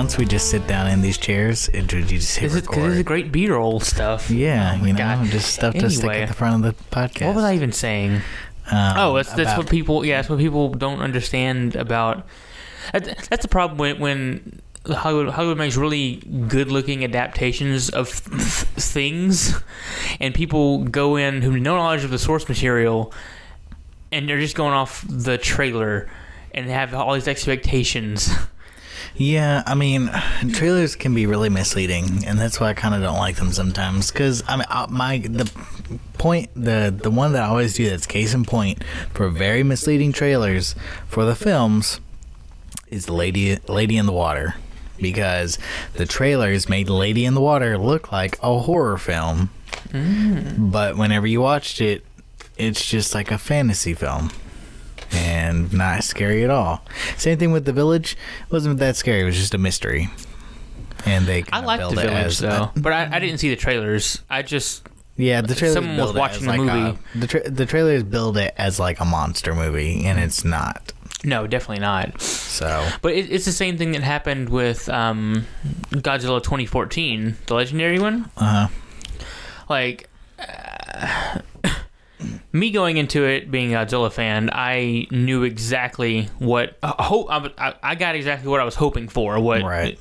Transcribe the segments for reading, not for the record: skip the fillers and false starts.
once we just sit down in these chairs, you just hit record. Because it's great B-roll stuff. Yeah, just stuff to stick at the front of the podcast. What was I even saying? That's what people. Yeah, that's what people don't understand about. That's the problem when Hollywood makes really good-looking adaptations of things, and people go in who have no knowledge of the source material, and they're just going off the trailer and have all these expectations. Yeah, I mean, trailers can be really misleading, and that's why I kind of don't like them sometimes. Because I mean, the one that I always do that's case in point for very misleading trailers for the films is the Lady in the Water, because the trailers made Lady in the Water look like a horror film, but whenever you watched it, it's just like a fantasy film. And not scary at all. Same thing with The Village. It wasn't that scary. It was just a mystery. And they I liked The Village, though. But I didn't see the trailers. The trailers. Someone was watching the movie. The trailers build it as like a monster movie, and it's not. No, definitely not. So, but it's the same thing that happened with Godzilla 2014, the legendary one. Like. Me going into it, being a Godzilla fan, I knew exactly what I got exactly what I was hoping for. Right.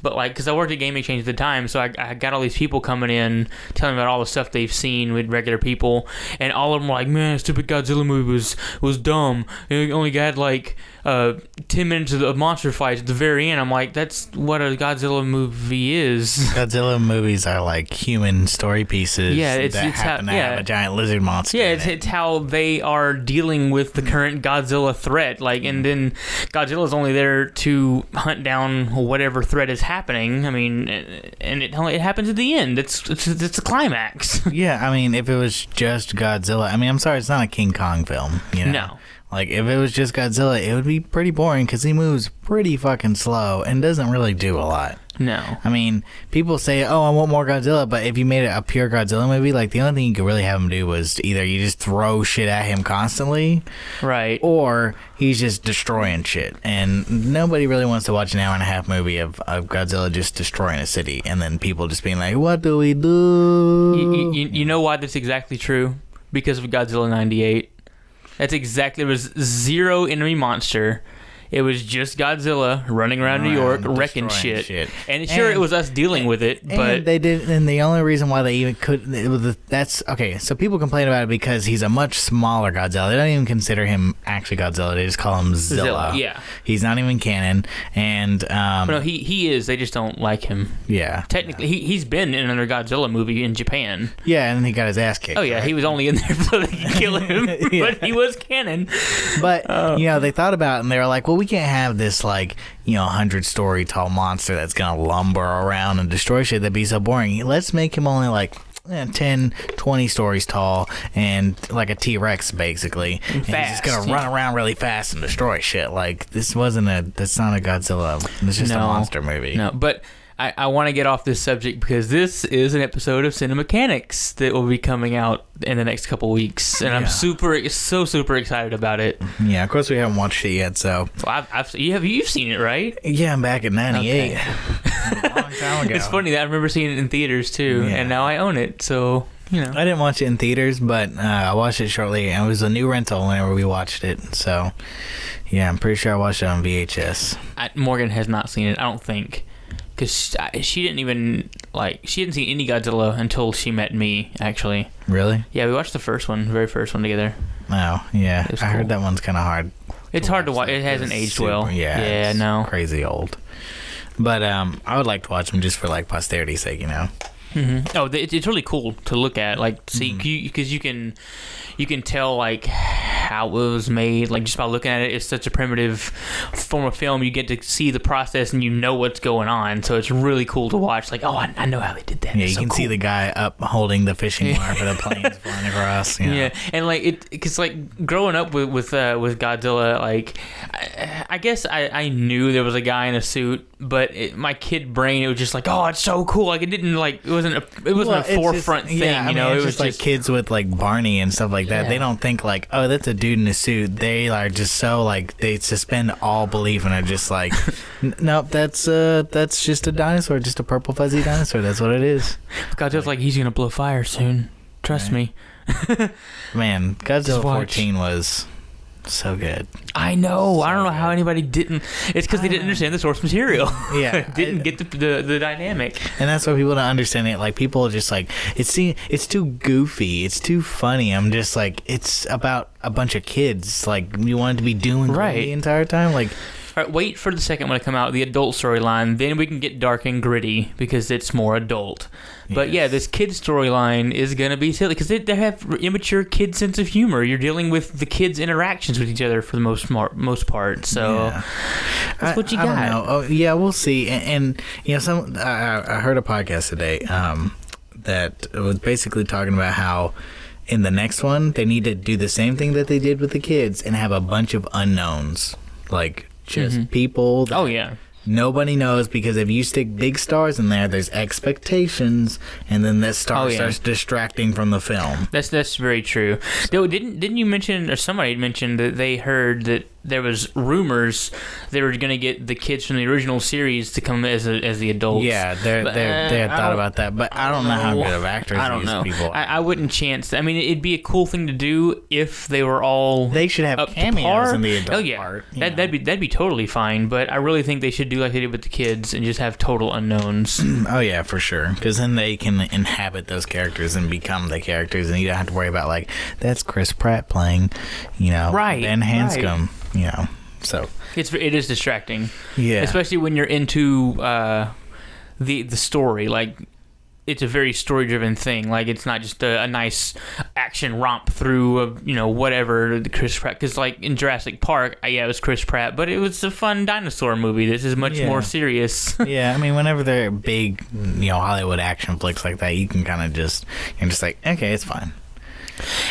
But like, because I worked at Game Exchange at the time, so I got all these people coming in telling me about all the stuff they've seen with regular people, and all of them were like, "Man, stupid Godzilla movie was dumb. It only got like 10 minutes of monster fights at the very end." I'm like, that's what a Godzilla movie is. Godzilla movies are like human story pieces that happen to have a giant lizard monster. Yeah, it's how they are dealing with the current Godzilla threat. Like, and then Godzilla's only there to hunt down whatever threat is happening. I mean, and it happens at the end. It's a climax. Yeah, I mean, if it was just Godzilla, I mean, I'm sorry, it's not a King Kong film. You know? No. Like, if it was just Godzilla, it would be pretty boring because he moves pretty fucking slow and doesn't really do a lot. No. I mean, people say, oh, I want more Godzilla, but if you made it a pure Godzilla movie, like, the only thing you could really have him do was either you just throw shit at him constantly. Right. Or he's just destroying shit. And nobody really wants to watch an hour-and-a-half movie of Godzilla just destroying a city and then people just being like, what do we do? You know why that's exactly true? Because of Godzilla 98. That's exactly, it was zero enemy monster. It was just Godzilla running around New York, wrecking shit. And sure, it was us dealing with it, but they did. And the only reason why they even could, that's okay. So people complain about it because he's a much smaller Godzilla. They don't even consider him actually Godzilla. They just call him Zilla. Yeah, he's not even canon. And but no, he is. They just don't like him. Yeah, technically, he's been in another Godzilla movie in Japan. Yeah, and he got his ass kicked. Oh yeah, right? He was only in there so they could kill him, but he was canon. But they thought about it and they were like, well, we can't have this 100-story tall monster that's gonna lumber around and destroy shit. That'd be so boring. Let's make him only 10, 20 stories tall and like a T-Rex basically. And he's just gonna run around really fast and destroy shit. Like, that's not a Godzilla. It's just a monster movie. No, but I want to get off this subject because this is an episode of Cinemechanics that will be coming out in the next couple weeks, and I'm super excited about it. Yeah, of course we haven't watched it yet, so. Well, you've seen it, right? Yeah, I'm back in '98. Okay. A long time ago. It's funny that I remember seeing it in theaters too, and now I own it, so. I didn't watch it in theaters, but I watched it shortly, and it was a new rental whenever we watched it. So, yeah, I'm pretty sure I watched it on VHS. Morgan has not seen it, I don't think. Because she didn't see any Godzilla until she met me, actually. Really? Yeah, we watched the very first one together. Oh, yeah. I heard that one's kind of hard. It's hard to watch. It hasn't aged well. Yeah, no. Crazy old. But I would like to watch them just for posterity's sake, Mm-hmm. Oh, it's really cool to look at, see, because you can tell how it was made, just by looking at it. It's such a primitive form of film. You get to see the process and you know what's going on, so it's really cool to watch. I know how they did that. Yeah, you can see the guy up holding the fishing wire for the planes flying across. Yeah, and because growing up with Godzilla, I guess I knew there was a guy in a suit, but my kid brain, it was just oh, it's so cool. It didn't it wasn't a forefront thing. Yeah, it was just kids with Barney and stuff like that. They don't think oh, that's a dude in the suit, they are just so like they suspend all belief and are just like, nope, that's just a dinosaur, just a purple fuzzy dinosaur. That's what it is. Godzilla's like he's gonna blow fire soon. Trust me. Man, Godzilla 14 was so good. I know. So I don't know how good. anybody didn't. It's because they didn't understand the source material. Yeah, didn't get the dynamic. And that's why people don't understand it. Like people are just like, it's too goofy, it's too funny. I'm just like, it's about a bunch of kids. Like you want it to be doing right the entire time. Like, all right, wait for the second one to come out, the adult storyline. Then we can get dark and gritty because it's more adult. But yeah, this kid storyline is going to be silly because they have immature kid sense of humor. You're dealing with the kids' interactions with each other for the most part. So that's what you got. I don't know. Oh, yeah, we'll see. And you know, I heard a podcast today that was basically talking about how in the next one they need to do the same thing that they did with the kids and have a bunch of unknowns, like just people. That nobody knows, because if you stick big stars in there, there's expectations, and then that star starts distracting from the film. That's very true. Though, didn't you mention, or somebody mentioned that they heard that there was rumors they were going to get the kids from the original series to come as the adults. Yeah, they had thought about that, but I don't know how good of actors these people are. I wouldn't chance. I mean, it'd be a cool thing to do if they were all. They should have cameos in the adult part. That'd be totally fine. But I really think they should do like they did with the kids and just have total unknowns. Oh yeah, for sure. Because then they can inhabit those characters and become the characters, and you don't have to worry about like that's Chris Pratt playing, Ben Hanscom. So it is distracting. Yeah, especially when you're into the story. Like it's a very story driven thing. Like it's not just a nice action romp through whatever the Chris Pratt. Because like in Jurassic Park, it was Chris Pratt, but it was a fun dinosaur movie. This is much more serious. Yeah, I mean, whenever they're big, Hollywood action flicks like that, you can kind of you're just like, okay, it's fine.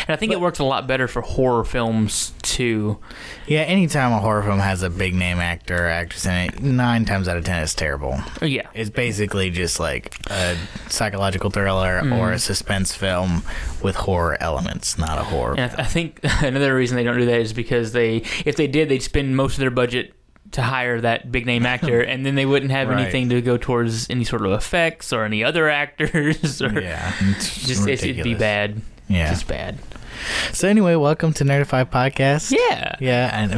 And I think it works a lot better for horror films too. Yeah, anytime a horror film has a big name actor or actress in it, 9 times out of 10 it's terrible. Yeah, it's basically just like a psychological thriller or a suspense film with horror elements, not a horror film. I think another reason they don't do that is because if they did, they'd spend most of their budget to hire that big name actor, and then they wouldn't have anything to go towards any sort of effects or any other actors. It'd be bad. Yeah, just bad. So anyway, welcome to Nerdify podcast. Yeah, and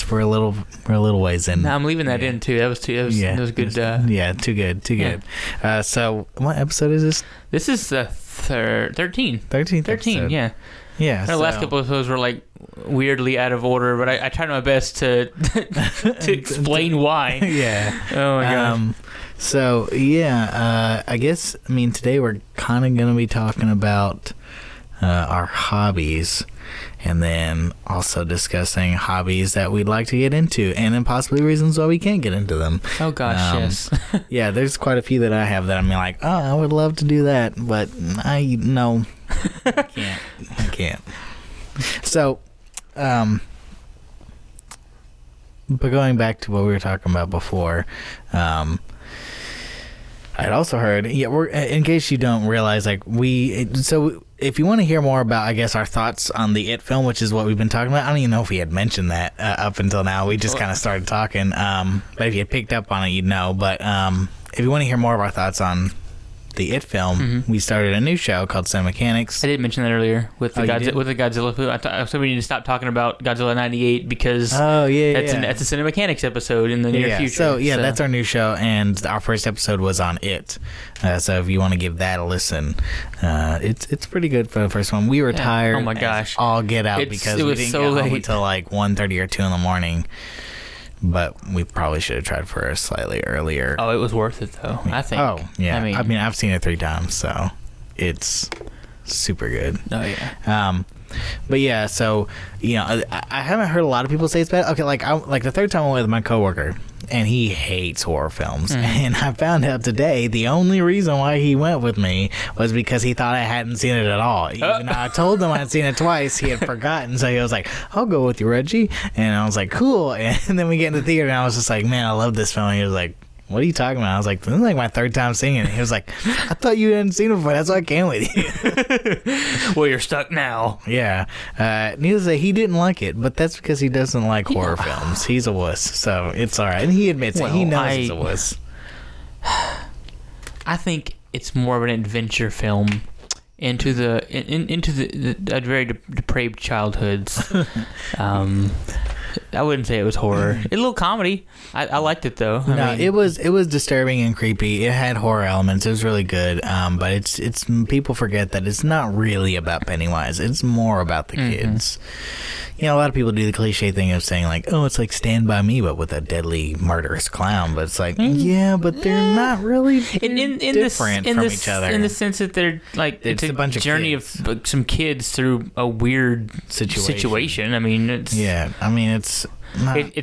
we're a little ways in. No, I'm leaving that in too. That was good. Too good. So what episode is this? This is 13. 13. Yeah. The last couple of episodes were like weirdly out of order, but I tried my best to explain why. Yeah. Oh my gosh. So I guess today we're kind of gonna be talking about our hobbies, and then also discussing hobbies that we'd like to get into, and then possibly reasons why we can't get into them. Oh gosh, yes. Yeah, there's quite a few that I have that I'm like, oh, I would love to do that, but I can't. So, but going back to what we were talking about before, I'd also heard, we're, in case you don't realize, so if you want to hear more about, I guess, our thoughts on the It film, which is what we've been talking about, I don't even know if we had mentioned that up until now. We just kind of started talking, but if you had picked up on it, you'd know. But if you want to hear more of our thoughts on the It film, we started a new show called Cinemechanics. I did mention that earlier with the Godzilla film. I said we need to stop talking about Godzilla 98 because that's a Cinemechanics episode in the near future. So that's our new show, and our first episode was on It. So if you want to give that a listen, it's pretty good for the first one. We were tired. Oh my gosh! All get out because we didn't get home until like 1:30 or 2 in the morning. But we probably should have tried for a slightly earlier. Oh, it was worth it though, I think. Oh, yeah. I mean, I've seen it 3 times, so it's super good. Oh, yeah. But yeah, so, I haven't heard a lot of people say it's bad. Okay, like the third time I went with my coworker, and he hates horror films. And I found out today the only reason why he went with me was because he thought I hadn't seen it at all. Even though I told him I'd seen it twice, he had forgotten. So he was like, I'll go with you, Reggie. And I was like, cool. And then we get in the theater, and I was just like, man, I love this film. And he was like, what are you talking about? I was like, this is like my third time seeing it. He was like, I thought you hadn't seen it before. That's why I came with you. Well, you're stuck now. Yeah. Needless to say, he didn't like it, but that's because he doesn't like horror films. He's a wuss, so it's all right. And he admits it. He knows he's a wuss. I think it's more of an adventure film into the very depraved childhoods. I wouldn't say it was horror. It's a little comedy. I liked it though. I mean, it was disturbing and creepy. It had horror elements. It was really good. But it's people forget that it's not really about Pennywise. It's more about the kids. You know, a lot of people do the cliche thing of saying like, "Oh, it's like Stand By Me, but with a deadly murderous clown." But it's like, yeah, but they're not really different from each other in the sense that they're like it's a bunch journey of some kids through a weird situation. I mean, it's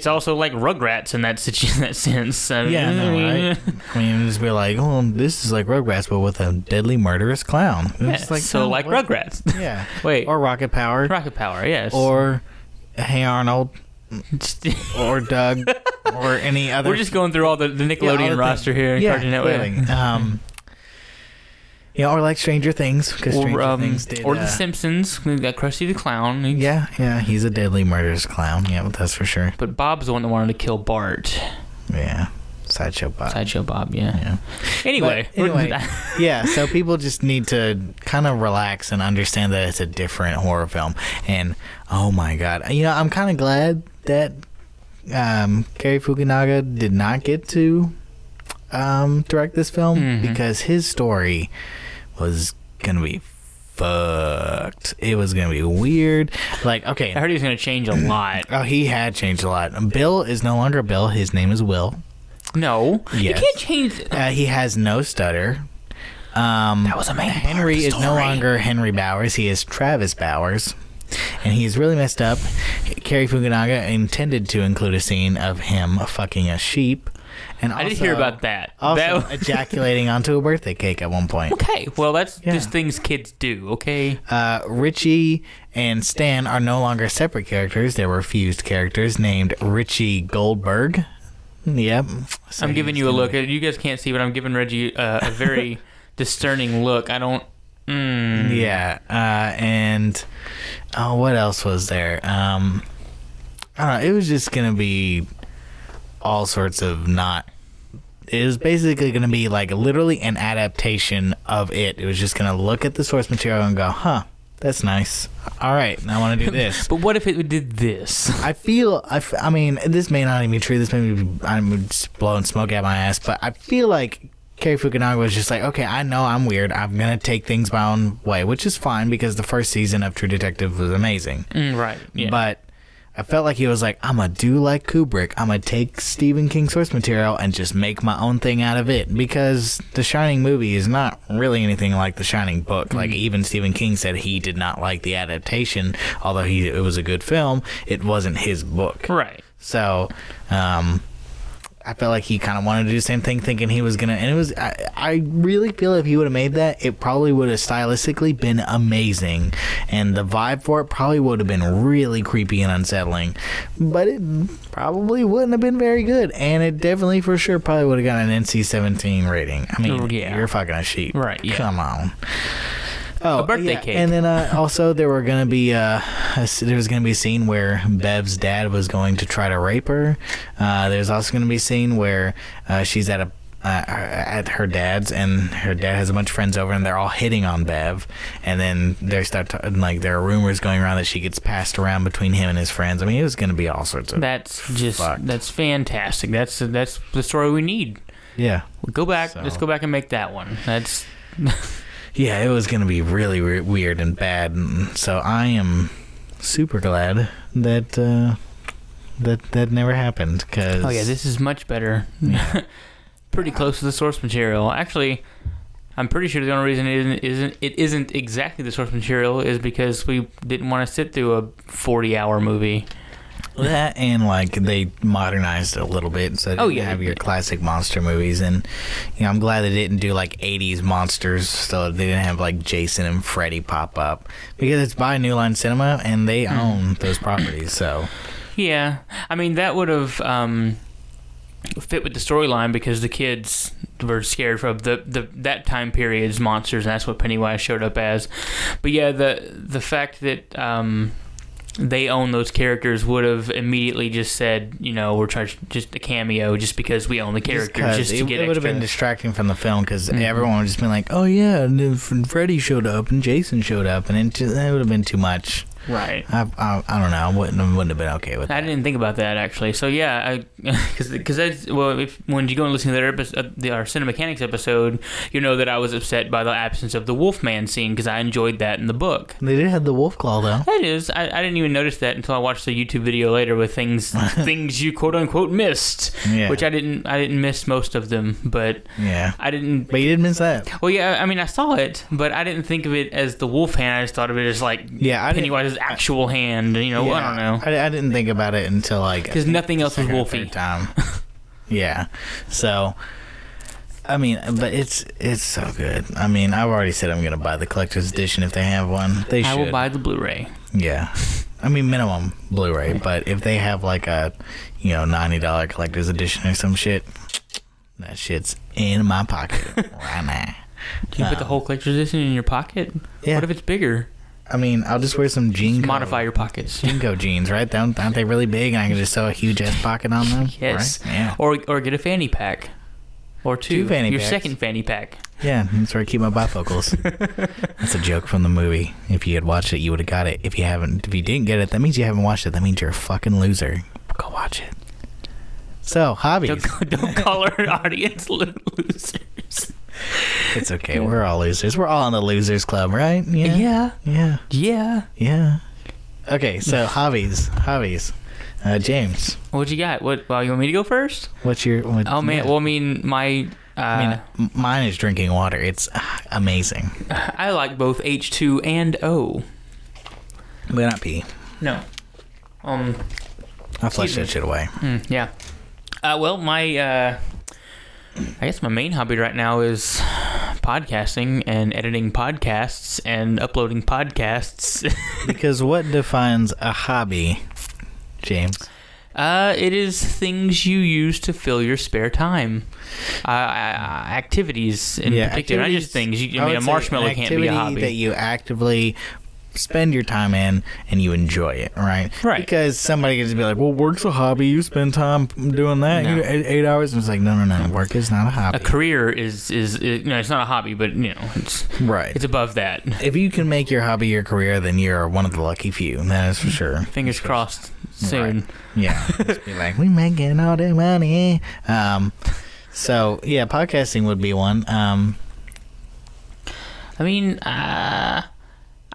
also like Rugrats in that sense. I mean, right? I mean, just be like, oh, this is like Rugrats, but with a deadly murderous clown. It's like Rugrats. Yeah. Wait. Or Rocket Power. Rocket Power, yes. Or Hey Arnold. Or Doug. Or any other. We're just going through all the Nickelodeon roster here in Cartoon Network. Yeah, or like Stranger Things, because Stranger Things did. Or The Simpsons. We got Krusty the Clown. Yeah, he's a deadly murderous clown. Yeah, that's for sure. But Bob's the one that wanted to kill Bart. Yeah, Sideshow Bob. Yeah. Anyway, yeah. So people just need to kind of relax and understand that it's a different horror film. And oh my god, you know, I'm kind of glad that Cary Fukunaga did not get to direct this film because his story was gonna be fucked. It was gonna be weird. Like, okay, I heard he was gonna change a lot. Oh, he had changed a lot. Bill is no longer Bill. His name is Will. No, yes. You can't change. He has no stutter. That was amazing. Henry is no longer Henry Bowers. He is Travis Bowers. And he's really messed up. Cary Fukunaga intended to include a scene of him fucking a sheep. And also, I did hear about that. Also ejaculating onto a birthday cake at one point. Okay, well, that's just things kids do, okay? Richie and Stan are no longer separate characters. They were fused characters named Richie Goldberg. Yep. So I'm giving you a look. You guys can't see, but I'm giving Reggie a very discerning look. I don't... Yeah. And... what else was there? I don't know. It was just going to be... all sorts of not. It was basically going to be like literally an adaptation of it. It was just going to look at the source material and go, huh, that's nice. All right, now I want to do this. But what if it did this? I mean, this may not even be true. This may be, I'm just blowing smoke at my ass, but I feel like Cary Fukunaga was just like, okay, I know I'm weird. I'm going to take things my own way, which is fine because the first season of True Detective was amazing. Right, yeah. But I felt like he was like, I'm going to do like Kubrick. I'm going to take Stephen King source material and just make my own thing out of it. Because The Shining movie is not really anything like The Shining book. Like, even Stephen King said he did not like the adaptation. Although it was a good film, it wasn't his book. Right. So, I felt like he kind of wanted to do the same thing, thinking he was gonna. And it was. I really feel if he would have made that, it probably would have stylistically been amazing, and the vibe for it probably would have been really creepy and unsettling. But it probably wouldn't have been very good, and it definitely, for sure, probably would have got an NC-17 rating. I mean, you're fucking a sheep, right? Yeah. Come on. Oh, a birthday cake. And then also there was gonna be a scene where Bev's dad was going to try to rape her. There's also gonna be a scene where she's at her dad's, and her dad has a bunch of friends over, and they're all hitting on Bev. And then there are rumors going around that she gets passed around between him and his friends. I mean, it was gonna be all sorts of. That's fantastic. That's the story we need. Yeah. Go back. Let's go back and make that one. That's. Yeah, it was going to be really weird and bad, and so I am super glad that that never happened. Cause, oh yeah, this is much better. Yeah. Pretty close to the source material. Actually, I'm pretty sure the only reason it isn't exactly the source material is because we didn't want to sit through a 40-hour movie. That and like they modernized it a little bit, so you have your classic monster movies, and I'm glad they didn't do like 80s monsters, so they didn't have like Jason and Freddy pop up, because it's by New Line Cinema and they own those properties. So yeah, I mean that would have fit with the storyline because the kids were scared of that time period's monsters, and that's what Pennywise showed up as. But yeah, the fact that they own those characters would have immediately just said, we're charged just a cameo just because we own the characters, just to get it would have been distracting from the film because everyone would just been like, oh yeah, and Freddy showed up and Jason showed up, and it would have been too much. Right. I don't know. I wouldn't have been okay with that. I didn't think about that, actually. So, yeah, because when you go and listen to our Cinemechanics episode, you know that I was upset by the absence of the Wolfman scene because I enjoyed that in the book. They did have the wolf claw, though. That is. I didn't even notice that until I watched the YouTube video later with things you quote-unquote missed, which I didn't miss most of them, but I didn't... But you didn't miss that. Well, yeah, I mean, I saw it, but I didn't think of it as the wolf hand. I just thought of it as, like, Pennywise's actual hand, I don't know. I didn't think about it until because nothing else was wolfy. Time. Yeah, so I mean, but it's so good. I mean, I've already said I'm gonna buy the collector's edition if they have one. I will buy the Blu-ray. Yeah, I mean minimum Blu-ray, but if they have like a $90 collector's edition or some shit, that shit's in my pocket right now. Do you put the whole collector's edition in your pocket? Yeah. What if it's bigger? I mean, I'll just wear some Jinko. Modify your pockets. Jinko jeans, right? Aren't they really big? And I can just sew a huge ass pocket on them. Yes. Right? Yeah. Or get a fanny pack. Or two fanny packs. Your second fanny pack. Yeah, that's where I keep my bifocals. That's a joke from the movie. If you had watched it, you would have got it. If you didn't get it, that means you haven't watched it. That means you're a fucking loser. Go watch it. So, hobbies. Don't call our audience losers. It's okay. We're all losers. We're all in the losers club, right? Yeah. Okay, so hobbies. James, what you got? You want me to go first? What's your? Man. Yeah. Well, I mean, mine is drinking water. It's amazing. I like both H2 and O. But not pee. No. I flushed that shit away. Yeah. I guess my main hobby right now is podcasting and editing podcasts and uploading podcasts. Because what defines a hobby, James? It is things you use to fill your spare time. Activities in particular, not just things. A marshmallow can't be a hobby. That you actively spend your time in and you enjoy it, right? Because somebody could just be like, well, work's a hobby, you spend time doing that. No. 8 hours, and it's like, no, work is not a hobby. A career is it's not a hobby, but it's right. It's above that. If you can make your hobby your career, then you're one of the lucky few. That is for sure. Fingers crossed soon. Right. Yeah. Just be like, we making all the money. So yeah, podcasting would be one.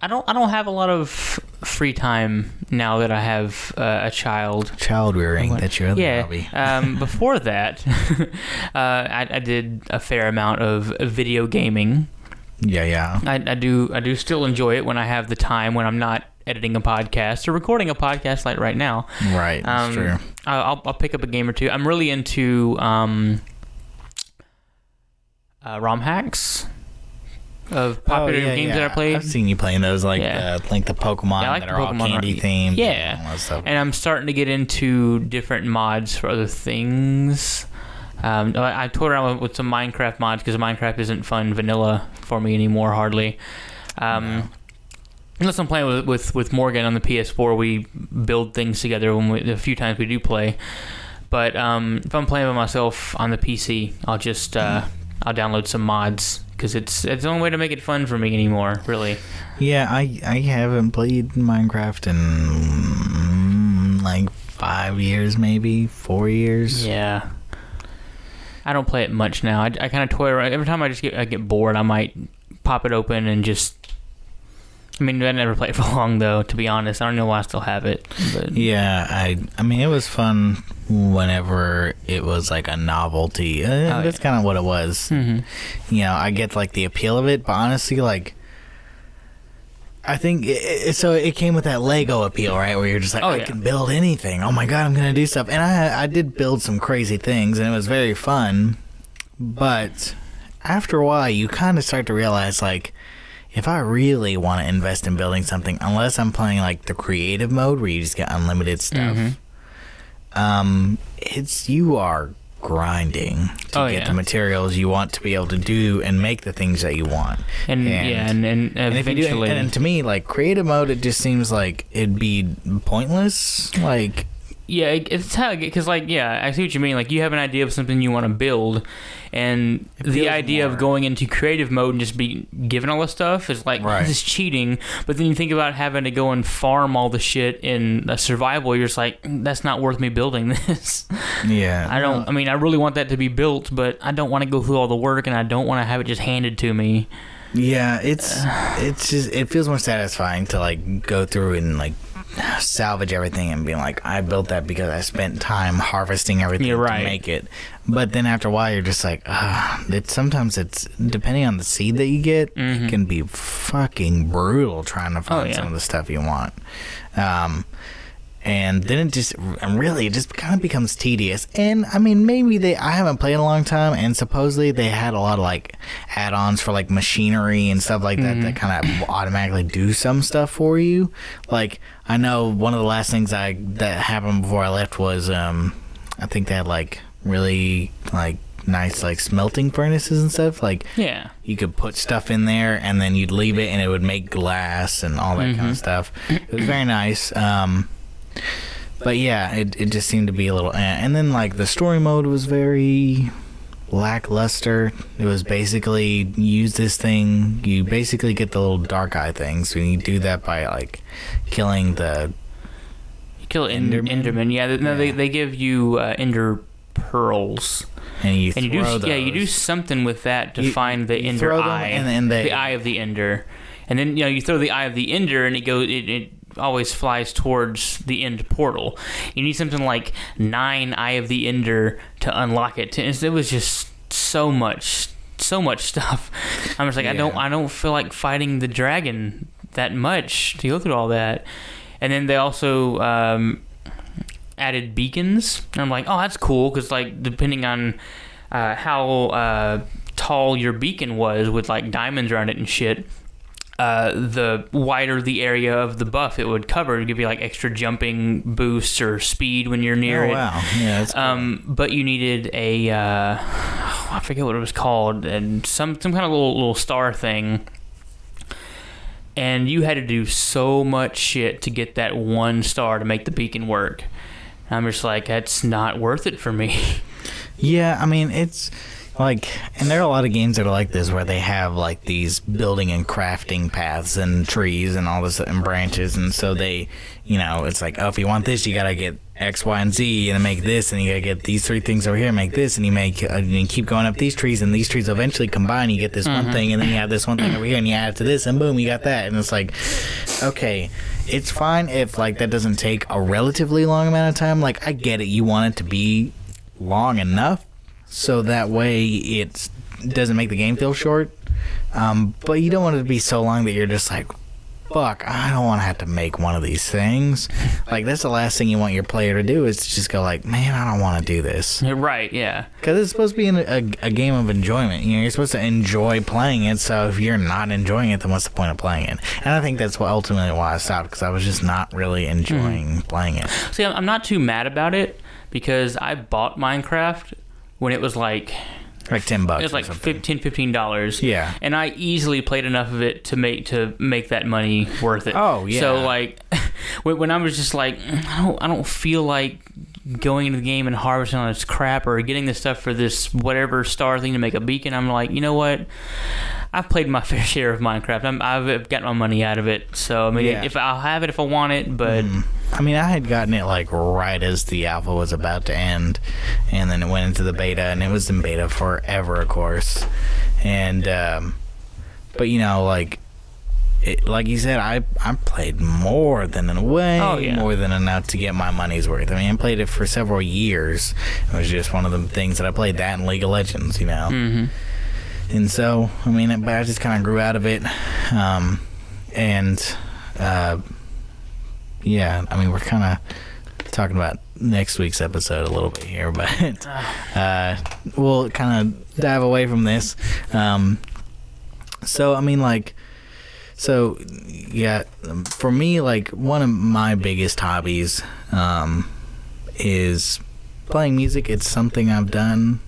I don't have a lot of free time now that I have a child. Child rearing, that's your other hobby. Before that, I did a fair amount of video gaming. Yeah. I do still enjoy it when I have the time, when I'm not editing a podcast or recording a podcast like right now. Right, that's true. I'll pick up a game or two. I'm really into ROM hacks of popular games that I played. I've seen you playing those, like the Pokemon that are all candy themed. Yeah, and all that stuff. And I'm starting to get into different mods for other things. I toyed around with some Minecraft mods because Minecraft isn't fun vanilla for me anymore, hardly. Unless I'm playing with Morgan on the PS4, we build things together a few times we do play. But if I'm playing by myself on the PC, I'll just I'll download some mods. Because it's the only way to make it fun for me anymore, really. Yeah, I haven't played Minecraft in like 5 years, maybe 4 years. Yeah, I don't play it much now. I kind of toy around. Every time I get bored, I might pop it open and just. I mean, I never played it for long though. To be honest, I don't know why I still have it. But. Yeah, I mean, it was fun whenever it was like a novelty. That's kind of what it was. Mm-hmm. I get like the appeal of it, but honestly, like, I think it came with that Lego appeal, right? Where you're just like, I can build anything. Oh my god, I'm gonna do stuff. And I did build some crazy things, and it was very fun. But after a while, you kind of start to realize, like, if I really want to invest in building something, unless I'm playing like the creative mode where you just get unlimited stuff, you are grinding to get the materials you want to be able to do and make the things that you want. And eventually, and to me, like, creative mode, it just seems like it'd be pointless. Like, yeah, it's how, because, like, yeah, I see what you mean. Like, you have an idea of something you want to build, and the idea of going into creative mode and just be given all the stuff is like, this is cheating. But then you think about having to go and farm all the shit in a survival, you're just like, that's not worth me building this. Yeah. I mean, I really want that to be built, but I don't want to go through all the work, and I don't want to have it just handed to me. Yeah, it's just, it feels more satisfying to, like, go through and, like, salvage everything and being like, I built that because I spent time harvesting everything to make it. But then after a while, you're just like, sometimes it's, depending on the seed that you get, it can be fucking brutal trying to find some of the stuff you want. And then it just kind of becomes tedious. And I mean, maybe I haven't played in a long time, and supposedly they had a lot of, like, add-ons for, like, machinery and stuff like that that kind of automatically do some stuff for you. Like, I know one of the last things that happened before I left was I think they had, like, really, like, nice, like, smelting furnaces and stuff. Like, you could put stuff in there and then you'd leave it and it would make glass and all that kind of stuff. It was very nice. But yeah, it just seemed to be a little and then, like, the story mode was very lackluster. It was basically, use this thing, you basically get the little dark eye things, so you do that by, like, killing Enderman. They give you ender pearls, and you do something with that to find the ender eye, and the eye of the ender, and then you throw the eye of the ender, and it always flies towards the end portal. You need something like 9 Eye of the Ender to unlock it. It was just so much stuff. I'm just like, I don't feel like fighting the dragon that much to go through all that. And then they also added beacons. And I'm like, oh, that's cool, because, like, depending on how tall your beacon was with, like, diamonds around it and shit, the wider the area of the buff it would cover, to give you, like, extra jumping boosts or speed when you're near it. Wow. Yeah, that's cool. But you needed a I forget what it was called, and some kind of little star thing, and you had to do so much shit to get that 1 star to make the beacon work. I'm just like, that's not worth it for me. Yeah, I mean, it's like, and there are a lot of games that are like this, where they have, like, these building and crafting paths and trees and all this and branches, and so they, it's like, oh, if you want this, you gotta get X, Y, and Z, and make this, and you gotta get these 3 things over here, and make this, and you keep going up these trees, and these trees eventually combine, you get this one thing, and then you have this one thing over here, and you add it to this, and boom, you got that. And it's like, okay, it's fine if, like, that doesn't take a relatively long amount of time. Like, I get it, you want it to be long enough so that way it doesn't make the game feel short, but you don't want it to be so long that you're just like, fuck, I don't want to have to make one of these things. Like, that's the last thing you want your player to do, is to just go like, man, I don't want to do this. Right, yeah. Because it's supposed to be a game of enjoyment. You're supposed to enjoy playing it, so if you're not enjoying it, then what's the point of playing it? And I think that's ultimately why I stopped, because I was just not really enjoying playing it. See, I'm not too mad about it, because I bought Minecraft when it was like $10. It was like $15. Yeah. And I easily played enough of it to make that money worth it. Oh yeah. So, like, when I was just like, I don't feel like going into the game and harvesting all this crap or getting this stuff for this whatever star thing to make a beacon, I'm like, you know what? I've played my fair share of Minecraft. I've got my money out of it. So, I mean, if I'll have it if I want it, but... I mean, I had gotten it, like, right as the alpha was about to end, and then it went into the beta, and it was in beta forever, of course. And, but, like you said, I played more than more than enough to get my money's worth. I mean, I played it for several years. It was just one of the things that I played that in League of Legends, Mm-hmm. And so, I mean, but I just kind of grew out of it. Yeah, I mean, we're kind of talking about next week's episode a little bit here, but we'll kind of dive away from this. So, I mean, like, yeah, for me, like, one of my biggest hobbies is playing music, it's something I've done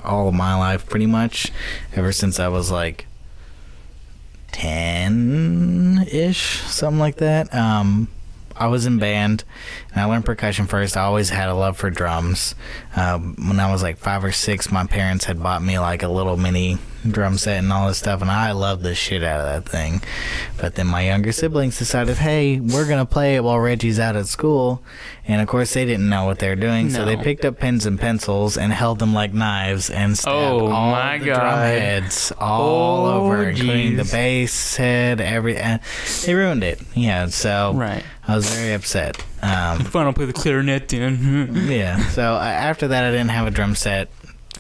all of my life, pretty much, ever since I was like 10-ish, something like that. I was in band, and I learned percussion first. I always had a love for drums. When I was like 5 or 6, my parents had bought me like a little mini drum set and all this stuff, and I loved the shit out of that thing. But then my younger siblings decided, hey, we're going to play it while Reggie's out at school. And of course, they didn't know what they were doing, so they picked up pens and pencils and held them like knives and stabbed all the drum heads all over, including the bass head, and they ruined it. Yeah, so I was very upset. Fine, play the clarinet then. Yeah, so after that, I didn't have a drum set.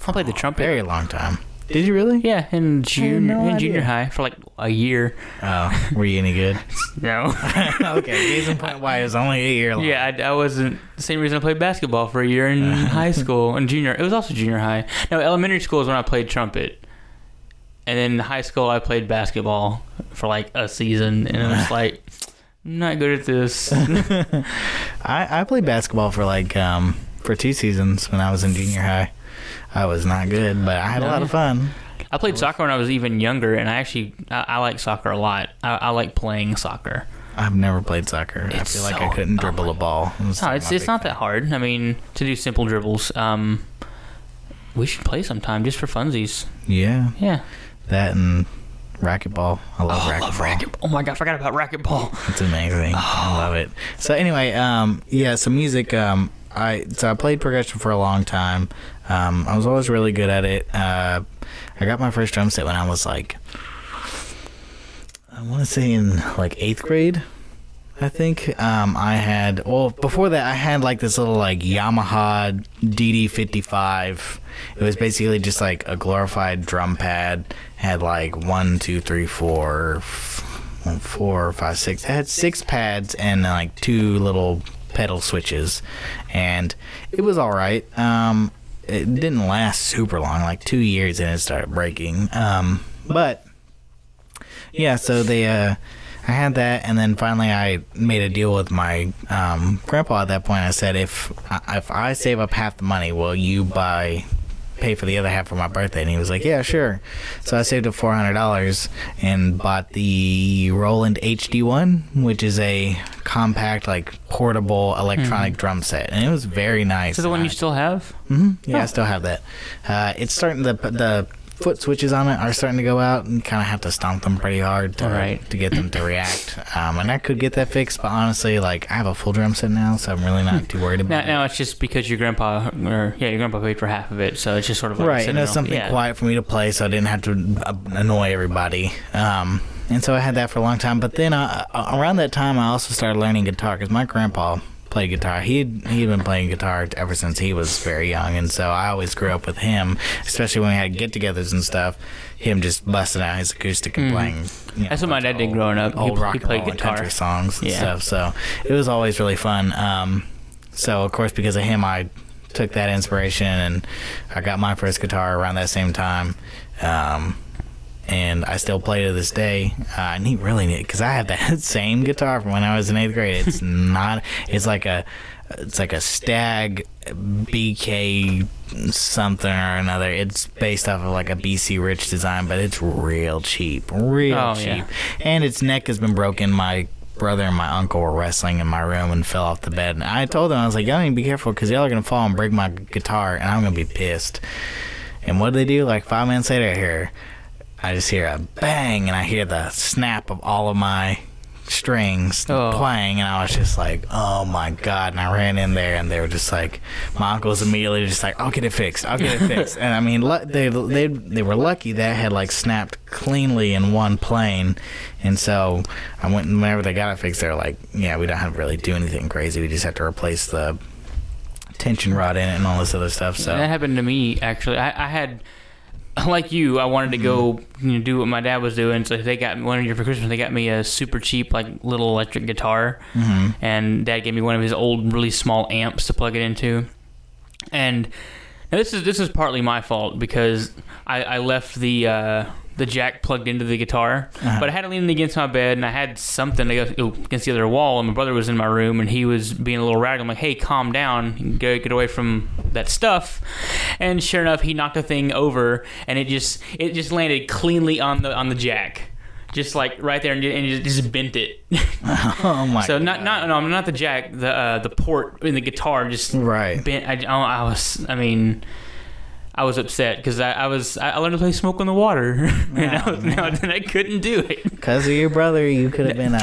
I played the trumpet. Very long time. Did you really? Yeah, in junior high for like a year. Oh, were you any good? No. Okay, case in point why it was only a year long. Yeah, I wasn't. The same reason I played basketball for a year in high school and junior. It was also junior high. No, elementary school is when I played trumpet. And then in high school, I played basketball for like a season. And I was like, I'm not good at this. I played basketball for like for 2 seasons when I was in junior high. I was not good, but I had a lot of fun. I played soccer when I was even younger, and I like soccer a lot. I like playing soccer. I've never played soccer. I feel like I couldn't dribble a ball. It's not that hard. I mean, to do simple dribbles. We should play sometime just for funsies. Yeah. Yeah. That and racquetball. I love racquetball. Oh my god, I forgot about racquetball. It's amazing. I love it. So anyway, so music. I played percussion for a long time. I was always really good at it. I got my first drum set when I was like, I want to say in like 8th grade, I think. Before that I had like this little like Yamaha DD55. It was basically just like a glorified drum pad. Had like 1, 2, 3, 4, 4, 5, 6. It had 6 pads and like 2 little pedal switches, and it was all right. It didn't last super long, like 2 years, and it started breaking. But yeah, so I had that, and then finally I made a deal with my grandpa at that point. I said, if I save up half the money, will you pay for the other half for my birthday? And he was like, yeah, sure. So I saved up $400 and bought the Roland HD1, which is a compact, like portable electronic drum set, and it was very nice. Is that the one you still have? Mm-hmm. Yeah, I still have that. It's starting the foot switches on it are starting to go out, and kind of have to stomp them pretty hard to get them to react. And I could get that fixed, but honestly, like, I have a full drum set now, so I'm really not too worried about it. Now it's just because your grandpa paid for half of it, so it's just sort of like and it was something quiet for me to play, so I didn't have to annoy everybody. And so I had that for a long time. But then around that time, I also started learning guitar, because my grandpa played guitar. He'd been playing guitar ever since he was very young, and so I always grew up with him, especially when we had get-togethers and stuff. Him just busting out his acoustic and playing. That's what my dad did growing up. He played guitar, country songs and stuff. So it was always really fun. So of course, because of him, I took that inspiration, and I got my first guitar around that same time. And I still play to this day. I need because I have that same guitar from when I was in 8th grade. It's like a Stag BK something or another. It's based off of like a BC Rich design, but it's real cheap, cheap. Yeah. And its neck has been broken. My brother and my uncle were wrestling in my room and fell off the bed. And I told them, I was like, y'all need to be careful, because y'all are going to fall and break my guitar, and I'm going to be pissed. And what did they do? Like 5 minutes later, I just hear a bang, and I hear the snap of all of my strings playing, and I was just like, oh my god. And I ran in there, and they were just like, my uncle was immediately just like, I'll get it fixed. And I mean, they were lucky that had like snapped cleanly in one plane. And so I went, and whenever they got it fixed, they were like, yeah, we don't have to really do anything crazy, we just have to replace the tension rod in it and all this other stuff. So that happened to me, actually. I had, like you, I wanted to go do what my dad was doing, so they got one year for Christmas. They got me a super cheap, like, little electric guitar, and Dad gave me one of his old, really small amps to plug it into. And now this is partly my fault, because I left the the jack plugged into the guitar, but I had it leaning against my bed, and I had something to go against the other wall, and my brother was in my room, and he was being a little rowdy. I'm like, hey, calm down, get away from that stuff. And sure enough, he knocked the thing over, and it just landed cleanly on the jack. Just like right there, and just bent it. Oh my! So not the jack, the port in the guitar just bent. I was upset because I learned to play Smoke on the Water, and I couldn't do it. Because of your brother, you could have been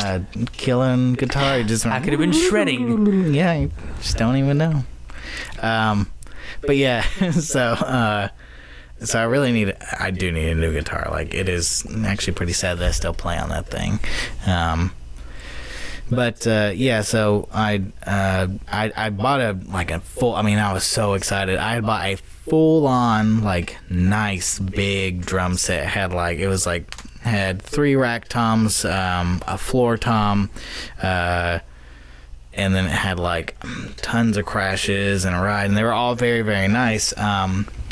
killing guitar. I could have been shredding. Yeah, you just don't even know. But yeah, so I do need a new guitar. Like, it is actually pretty sad that I still play on that thing. So I bought a full. I mean, I was so excited. I bought a full-on, like, nice big drum set. Had 3 rack toms, a floor tom, and then it had like tons of crashes and a ride, and they were all very, very nice.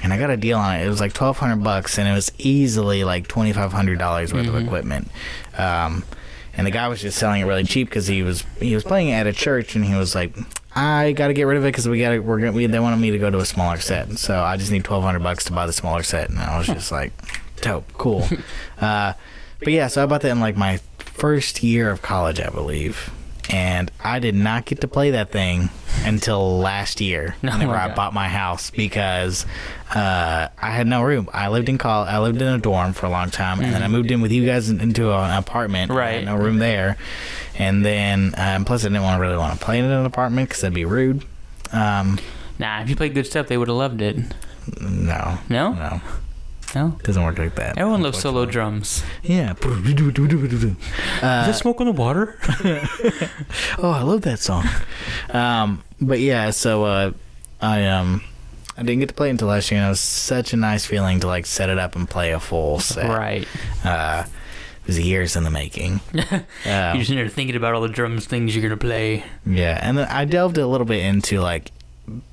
And I got a deal on it. It was like $1,200, and it was easily like $2,500 worth of equipment. And the guy was just selling it really cheap because he was playing it at a church, and he was like, I got to get rid of it because they wanted me to go to a smaller set, so I just need $1,200 to buy the smaller set. And I was just like, dope, cool. But yeah, so I bought that in like my first year of college, I believe. And I did not get to play that thing until last year, whenever I bought my house, because I had no room. I lived in a dorm for a long time, and then I moved in with you guys into an apartment. Right. I had no room there, and then plus I didn't really want to play in an apartment because that'd be rude. If you played good stuff, they would have loved it. No. No. It doesn't work like that. Everyone loves solo drums. Yeah. Is that Smoke on the Water? Oh, I love that song. But yeah, so I didn't get to play it until last year, and it was such a nice feeling to like set it up and play a full set. Right. It was years in the making. You're just in there thinking about all the drums things you're gonna play. Yeah, and then I delved a little bit into like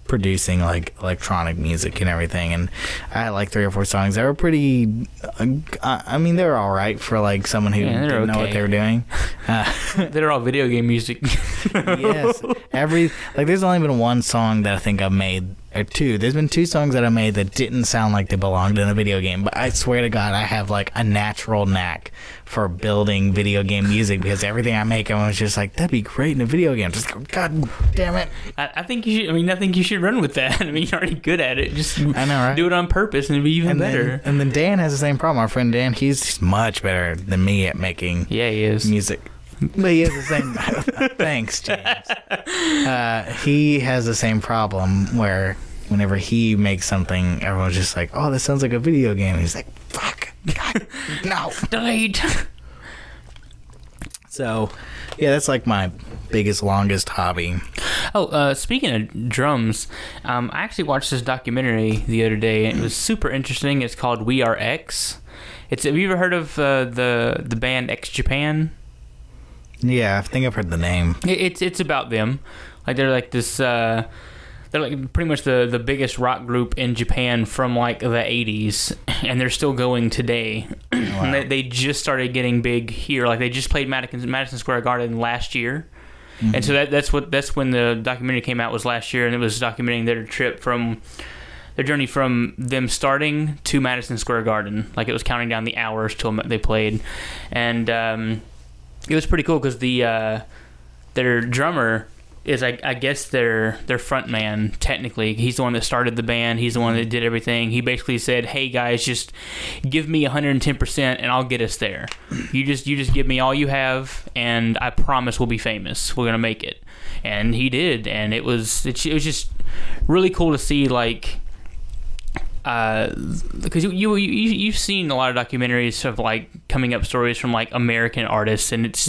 producing like electronic music and everything, and I had like 3 or 4 songs that were pretty I mean, they were all right for like someone who didn't know what they were doing. They're all video game music. Yes, there's only been 1 song that I think I've made, or 2. There's been 2 songs that I made that didn't sound like they belonged in a video game, but I swear to God, I have like a natural knack for building video game music, because everything I make, I was just like, that'd be great in a video game. Just go, God damn it. I think you should run with that. I mean, you're already good at it. Just I know, right? Do it on purpose, and it'd be even better. And then Dan has the same problem. Our friend Dan, he's much better than me at making he is. music. But he has the same. Thanks, James. He has the same problem where whenever he makes something, everyone's just like, "Oh, this sounds like a video game." And he's like, "Fuck, God, no, delete." So, yeah, that's like my biggest, longest hobby. Oh, speaking of drums, I actually watched this documentary the other day, and it was super interesting. It's called We Are X. Have you ever heard of the band X Japan? Yeah, I think I've heard the name. It's about them. Like, they're like this. They're like pretty much the biggest rock group in Japan from like the 80s, and they're still going today. Wow. And they just started getting big here. Like, they just played Madison Square Garden last year. Mm-hmm. And so that's when the documentary came out, was last year, and it was documenting their journey from them starting to Madison Square Garden. Like, it was counting down the hours till they played, and it was pretty cool because their drummer is, I guess, their front man. Technically, he's the one that started the band. He's the one that did everything. He basically said, "Hey guys, just give me 110%, and I'll get us there. You just give me all you have, and I promise we'll be famous. We're gonna make it." And he did, and it was just really cool to see, like, because you've seen a lot of documentaries of like coming up stories from like American artists, and it's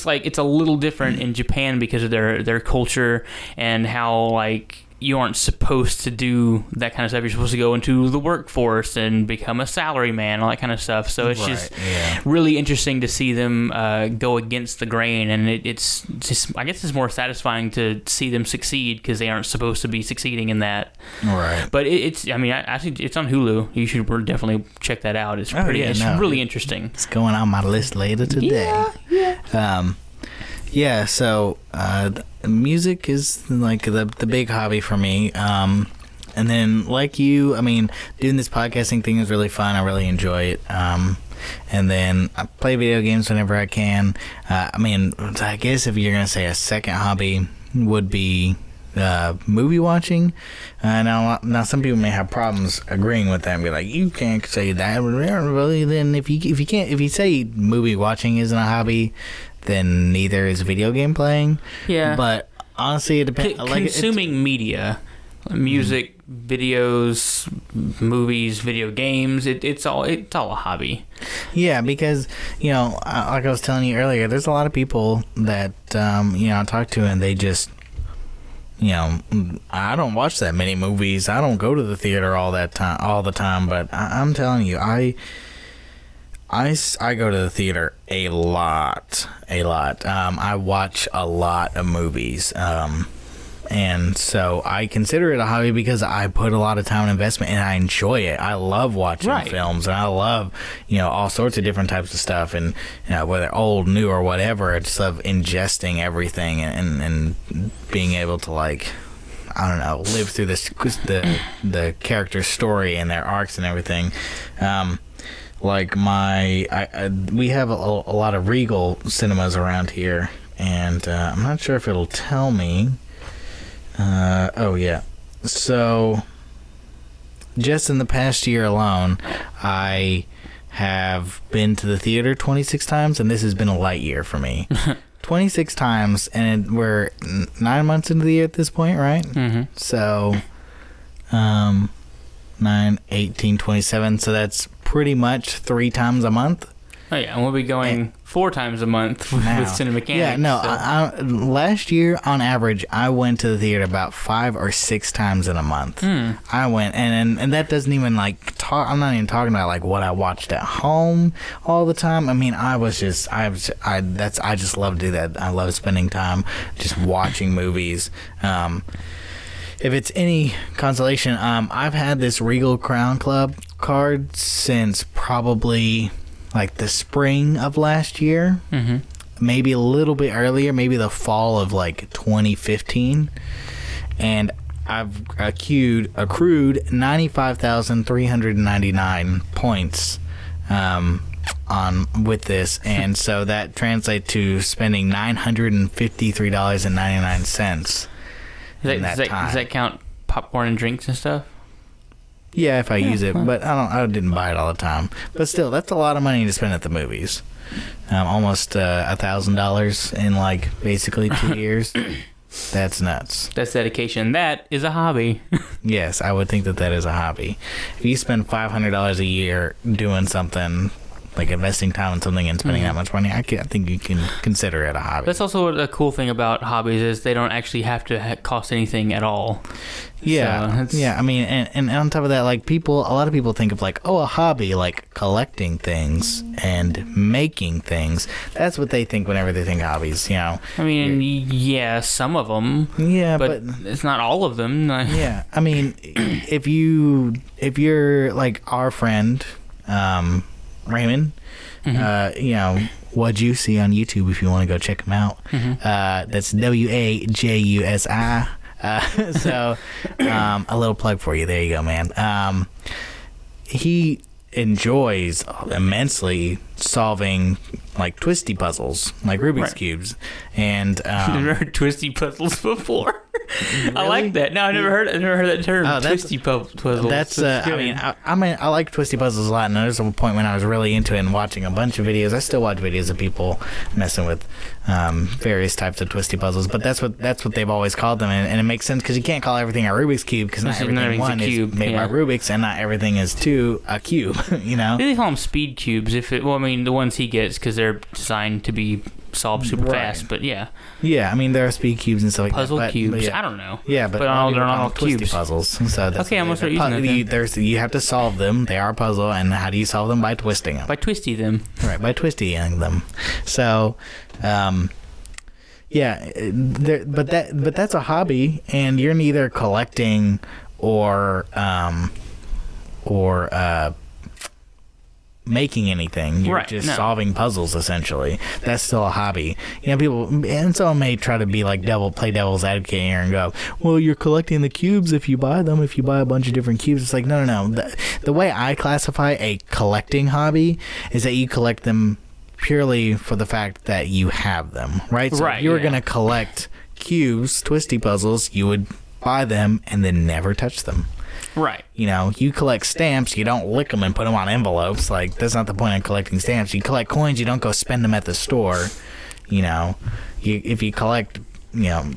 like it's a little different in Japan because of their culture and how like you aren't supposed to do that kind of stuff. You're supposed to go into the workforce and become a salaryman, all that kind of stuff. So it's just really interesting to see them go against the grain, and it's just, I guess it's more satisfying to see them succeed because they aren't supposed to be succeeding in that. Right. But I think it's on Hulu. You should definitely check that out. It's really interesting. It's going on my list later today. Yeah. So music is like the big hobby for me. And then, like you, I mean, doing this podcasting thing is really fun. I really enjoy it. And then I play video games whenever I can. I mean, I guess if you're gonna say a second hobby would be movie watching. Now some people may have problems agreeing with that and be like, you can't say that. Really, then if you say movie watching isn't a hobby, then neither is video game playing. Yeah. But honestly, it depends. Consuming media, music, videos, movies, video games, it's all a hobby. Yeah, because like I was telling you earlier, there's a lot of people that I talk to, and they just I don't watch that many movies. I don't go to the theater all the time. But I'm telling you, I go to the theater a lot. I watch a lot of movies. And so I consider it a hobby because I put a lot of time and investment, and I enjoy it. I love watching films, and I love, all sorts of different types of stuff, and whether old, new, or whatever. I just love ingesting everything and being able to, like, I don't know, live through the character's story and their arcs and everything. Like we have a lot of Regal cinemas around here, and I'm not sure if it'll tell me. So, just in the past year alone, I have been to the theater 26 times, and this has been a light year for me. 26 times, and we're 9 months into the year at this point, right? Mm-hmm. So, 9, 18, 27, so that's pretty much 3 times a month. Oh yeah, and we'll be going 4 times a month with Cinemechanics. Yeah, no. So. Last year, on average, I went to the theater about 5 or 6 times in a month. I went, and that doesn't even talk. I'm not even talking about like what I watched at home all the time. I mean, I just love to do that. I love spending time just watching movies. If it's any consolation, I've had this Regal Crown Club card since probably like the spring of last year, maybe a little bit earlier, maybe the fall of like 2015, and I've accrued 95,399 points with this, and so that translates to spending $953.99. Does that count popcorn and drinks and stuff? Yeah, if I use it, but I didn't buy it all the time. But still, that's a lot of money to spend at the movies. Almost $1,000 in like basically 2 years. That's nuts. That's dedication. That is a hobby. Yes, I would think that is a hobby. If you spend $500 a year doing something, like investing time in something and spending that much money, I think you can consider it a hobby. That's also a cool thing about hobbies is they don't actually have to cost anything at all. Yeah, so yeah. I mean, and on top of that, like a lot of people think of like, a hobby, like collecting things and making things. That's what they think whenever they think hobbies. I mean, yeah, some of them. Yeah, but it's not all of them. Yeah, I mean, if you're like our friend, Raymond, What'd You See on YouTube if you want to go check him out. That's WAJUSI. So a little plug for you. There you go, man. He enjoys immensely solving like twisty puzzles, like Rubik's cubes, and I've never heard twisty puzzles before. Really? I like that. No, I never heard that term. Twisty puzzles. That's I mean, I like twisty puzzles a lot, and there's a point when I was really into it and watching a bunch of videos. I still watch videos of people messing with various types of twisty puzzles, but that's what they've always called them, and it makes sense because you can't call everything a Rubik's cube because not everything is made by Rubik's, and not everything is a cube. They call them speed cubes. The ones he gets because they're designed to be solve super fast. But yeah. Yeah, I mean there are speed cubes and stuff like puzzle that. cubes. I don't know. Yeah, but they're not all twisty cubes. puzzles. So that's okay, I'm gonna start using that. You have to solve them. They are a puzzle, and how do you solve them? By twisting them. By twisty them. Right, by twisting them. So, yeah, but that's a hobby, and you're neither collecting or making anything. You're just solving puzzles, essentially. That's still a hobby. You know, people, and someone may try to be like play devil's advocate here and go, well, you're collecting the cubes if you buy them. If you buy a bunch of different cubes, it's like, no. The way I classify a collecting hobby is that you collect them purely for the fact that you have them, right? So if you were going to collect cubes, twisty puzzles, you would buy them and then never touch them. Right. You know, you collect stamps, you don't lick them and put them on envelopes. Like, that's not the point of collecting stamps. You collect coins, you don't go spend them at the store. You know, if you collect, you know,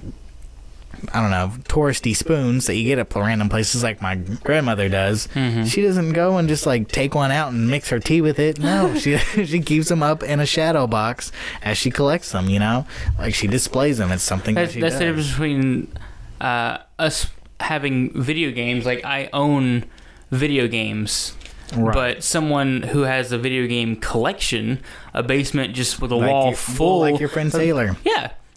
I don't know, touristy spoons that you get at random places like my grandmother does, she doesn't go and just like take one out and mix her tea with it. No, she keeps them up in a shadow box as she collects them, you know? Like, she displays them. It's something that she does. That's the difference between us having video games. Like, I own video games. Right. But someone who has a video game collection, a basement just with a wall full, like your friend Taylor,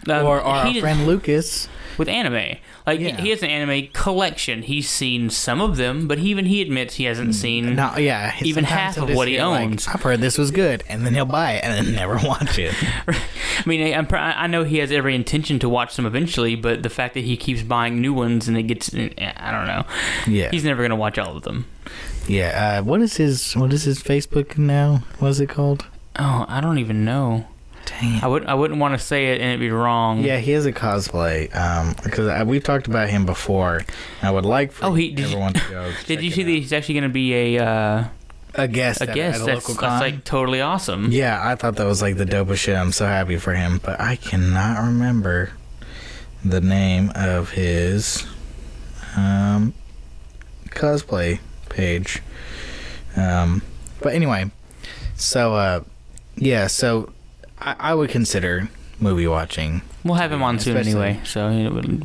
or our friend Lucas with anime. Like he has an anime collection. He's seen some of them, but even he admits he hasn't seen even half of what he owns. Like, I've heard this was good, and then he'll buy it and then never watch it. I mean, I know he has every intention to watch them eventually, but the fact that he keeps buying new ones and it gets, I don't know. Yeah, he's never gonna watch all of them. Yeah. What is his Facebook now? What is it called? Oh, I don't even know. Dang it. I wouldn't want to say it and it'd be wrong. Yeah, he has a cosplay. Because we've talked about him before. I would like for everyone to go. Did you see that he's actually going to be a guest at a local con? That's like totally awesome. Yeah, I thought that was like the dopest shit. I'm so happy for him, but I cannot remember the name of his cosplay page. But anyway, so I would consider movie watching. We'll have him on soon anyway, so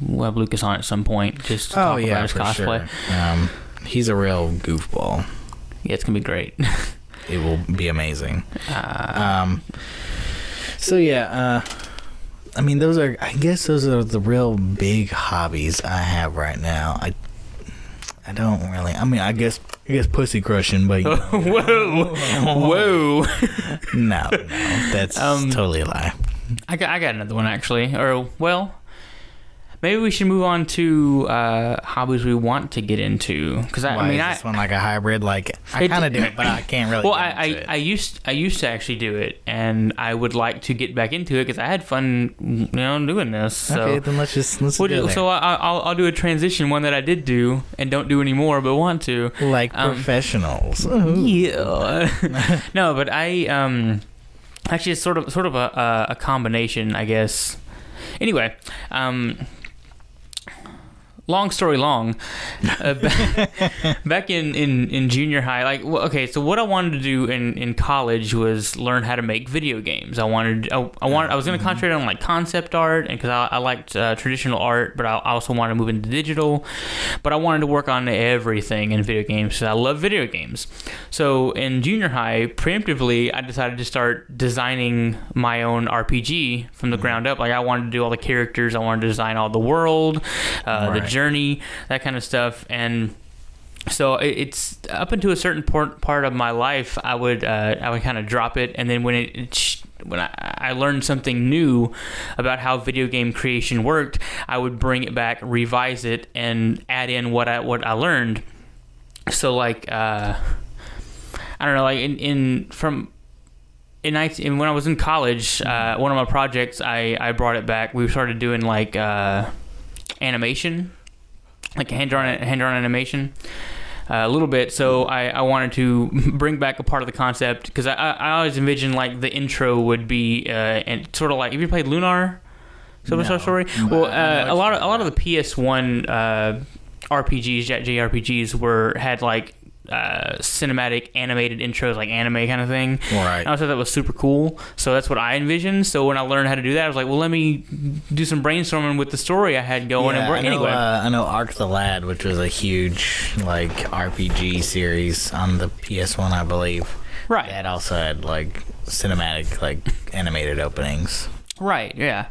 we'll have Lucas on at some point just to talk about his cosplay. Sure. He's a real goofball. Yeah, it's gonna be great. It will be amazing. I mean, I guess those are the real big hobbies I have right now. I don't really. I mean, I guess pussy crushing, but whoa. No, that's totally a lie. I got another one actually. Or well, maybe we should move on to hobbies we want to get into. Because I mean, this one like a hybrid. Like I kind of do it, but I can't really. Well, I used to actually do it, and I would like to get back into it because I had fun, doing this. So. Okay, then let's go there. So I'll do a transition, one that I did do and don't do anymore, but want to. Like professionals. Yeah. No, but I actually it's sort of a combination, I guess. Anyway, long story long, back in junior high, so what I wanted to do in college was learn how to make video games. I was going to concentrate on like concept art, and because I liked traditional art, but I also wanted to move into digital. But I wanted to work on everything in video games because I love video games. So in junior high, preemptively, I decided to start designing my own RPG from the ground up. Like I wanted to do all the characters, I wanted to design all the world, the journey, that kind of stuff. And so it's up into a certain part of my life, I would kind of drop it, and then when I learned something new about how video game creation worked, I would bring it back, revise it, and add in what I learned. So like I don't know, like when I was in college, one of my projects, I brought it back. We started doing like animation, like hand-drawn animation, a little bit. So I wanted to bring back a part of the concept because I always envisioned like the intro would be and sort of like, have you played Lunar? Silver Story? Well, a lot of the PS1 RPGs, JRPGs had like cinematic animated intros, like anime kind of thing. Right. And I thought that was super cool. So that's what I envisioned. So when I learned how to do that, I was like, well, let me do some brainstorming with the story I had going. Yeah, Anyway, I know Ark the Lad, which was a huge like RPG series on the PS1, I believe. Right. That also had like cinematic, like animated openings. Right. Yeah.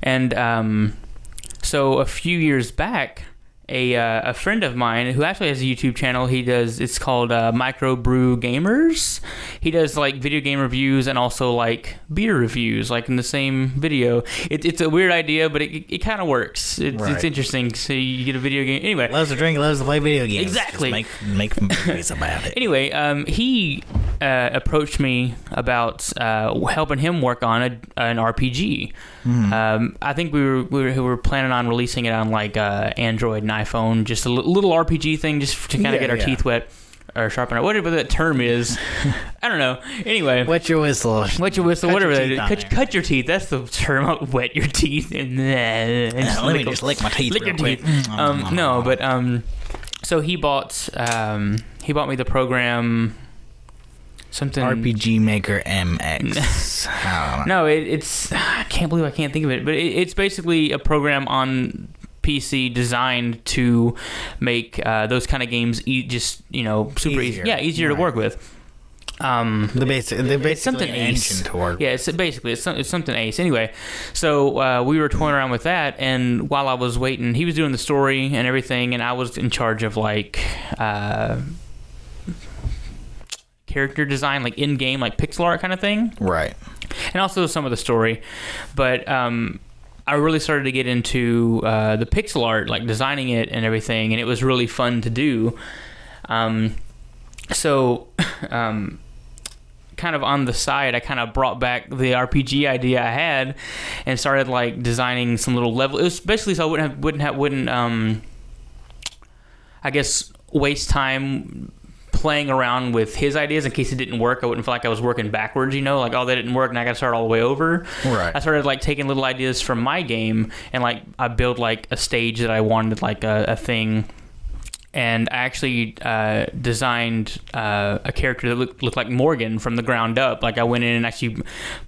And so a few years back, a friend of mine who actually has a YouTube channel, it's called Microbrew Gamers. He does like video game reviews and also like beer reviews, like in the same video. It's a weird idea, but it kind of works. It's interesting. So you get a video game. Anyway, loves to drink, loves to play video games. Exactly. Just make movies about it. Anyway, he approached me about helping him work on an RPG. I think we were planning on releasing it on like Android and iPhone, just a little RPG thing, just to kind of get our teeth wet or sharpen our whatever that term is. I don't know. Anyway, wet your whistle. Whatever that is. Cut your teeth. That's the term. Wet your teeth and let me just lick my teeth. Lick your teeth. No, but so he bought me the program. Something RPG Maker MX. No, it's I can't believe I can't think of it, but it's basically a program on PC designed to make those kind of games just super easy. Yeah, easier to work with. It's something ace to work. Yeah, it's something ace. Anyway, so we were toying around with that, and while I was waiting, he was doing the story and everything, and I was in charge of like character design, like in-game, like pixel art kind of thing. Right. And also some of the story. But I really started to get into the pixel art, like designing it and everything, and it was really fun to do. So kind of on the side, I kind of brought back the RPG idea I had and started like designing some little level. It was basically so I wouldn't I guess waste time playing around with his ideas in case it didn't work. I wouldn't feel like I was working backwards, like, oh, that didn't work and I got to start all the way over. Right. I started like taking little ideas from my game and like I built like a stage that I wanted, like a thing. And I actually designed a character that looked like Morgan from the ground up. Like I went in and actually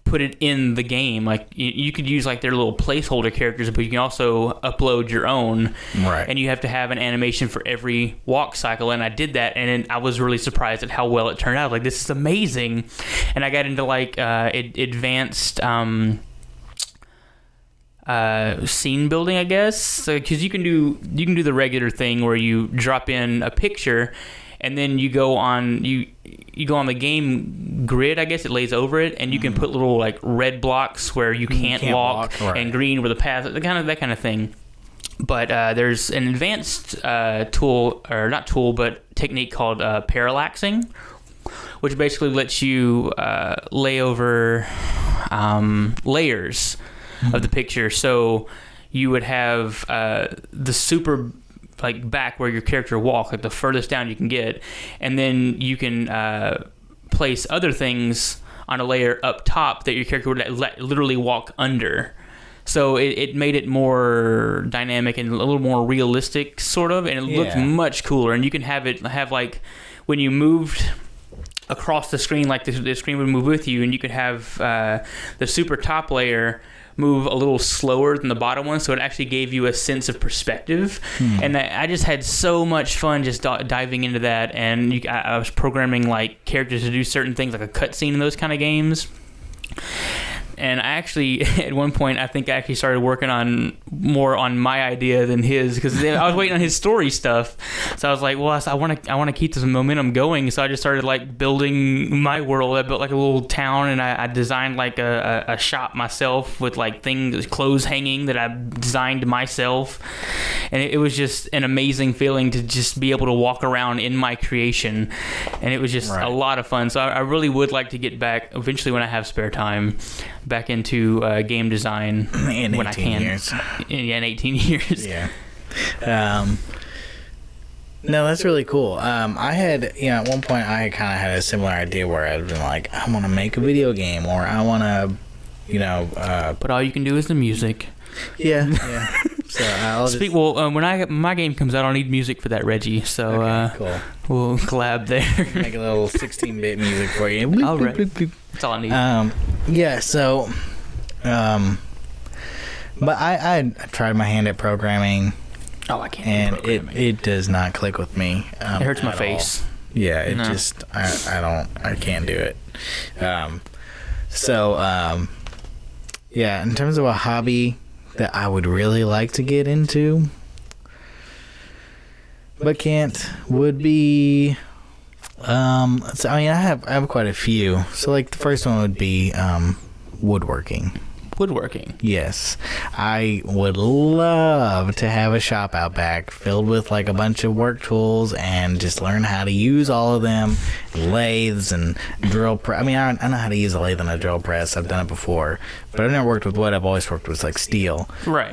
put it in the game. Like you could use like their little placeholder characters, but you can also upload your own. Right. And you have to have an animation for every walk cycle. And I did that, and I was really surprised at how well it turned out. Like, this is amazing. And I got into like advanced scene building, I guess. So because you can do the regular thing where you drop in a picture and then you go on the game grid, I guess it lays over it, and you can put little like red blocks where you can't walk right. And green where the path, that kind of thing. But there's an advanced technique called parallaxing, which basically lets you lay over layers of the picture. So you would have the super like back where your character walk, like the furthest down you can get, and then you can place other things on a layer up top that your character would literally walk under. So it made it more dynamic and a little more realistic, sort of, and it looked much cooler. And you can have like when you moved across the screen, like the screen would move with you, and you could have the super top layer move a little slower than the bottom one, so it actually gave you a sense of perspective. And I just had so much fun just diving into that, and I was programming like characters to do certain things, like a cutscene in those kind of games. And I actually, at one point, I think I actually started working more on my idea than his, because I was waiting on his story stuff. So I was like, well, I want to keep this momentum going. So I just started like building my world. I built like a little town, and I designed like a shop myself with like things, clothes hanging that I designed myself. And it was just an amazing feeling to just be able to walk around in my creation. And it was just a lot of fun. So I really would like to get back eventually when I have spare time back into game design when I can. In 18 years. Yeah. No, that's really cool. I had, at one point I kind of had a similar idea where I'd been like, I want to make a video game, or I want to, but all you can do is the music. Yeah. So I'll when my game comes out, I'll need music for that, Reggie. So cool. We'll collab there. Make a little 16-bit music for you. Bloop, all right. bloop, bloop, bloop. That's all I need. Yeah. So, but I tried my hand at programming. Oh, I can't. And it does not click with me. It hurts my face. All. Yeah, it just I can't do it. Yeah, in terms of a hobby that I would really like to get into, but can't, would be so, I mean, I have quite a few. So like the first one would be woodworking. Woodworking. Yes. I would love to have a shop out back filled with like a bunch of work tools and just learn how to use all of them. Lathes and drill press. I mean, I know how to use a lathe and a drill press. I've done it before. But I've never worked with wood. I've always worked with like steel. Right.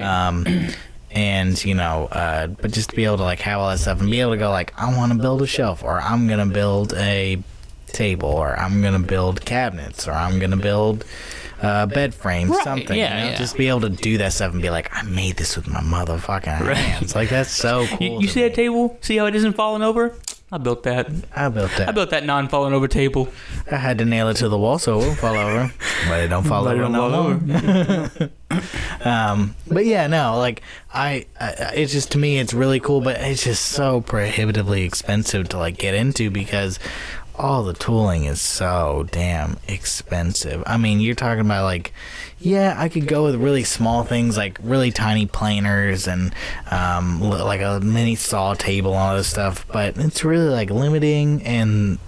And, you know, but just to be able to like have all that stuff and be able to go like, I want to build a shelf, or I'm going to build a table, or I'm going to build cabinets, or I'm going to build bed frame, something. Yeah, you know? Just be able to do that stuff and be like, I made this with my motherfucking hands. Like, that's so cool. You see that table? See how it isn't falling over? I built that. I built that non-falling over table. I had to nail it to the wall so it won't fall over. But it don't fall over no more. But yeah, no, like, it's just, to me, it's really cool, but it's just so prohibitively expensive to, like, get into because all the tooling is so damn expensive. I mean, you're talking about like, yeah, I could go with really small things like really tiny planers and like a mini saw table and all this stuff, but it's really like limiting, and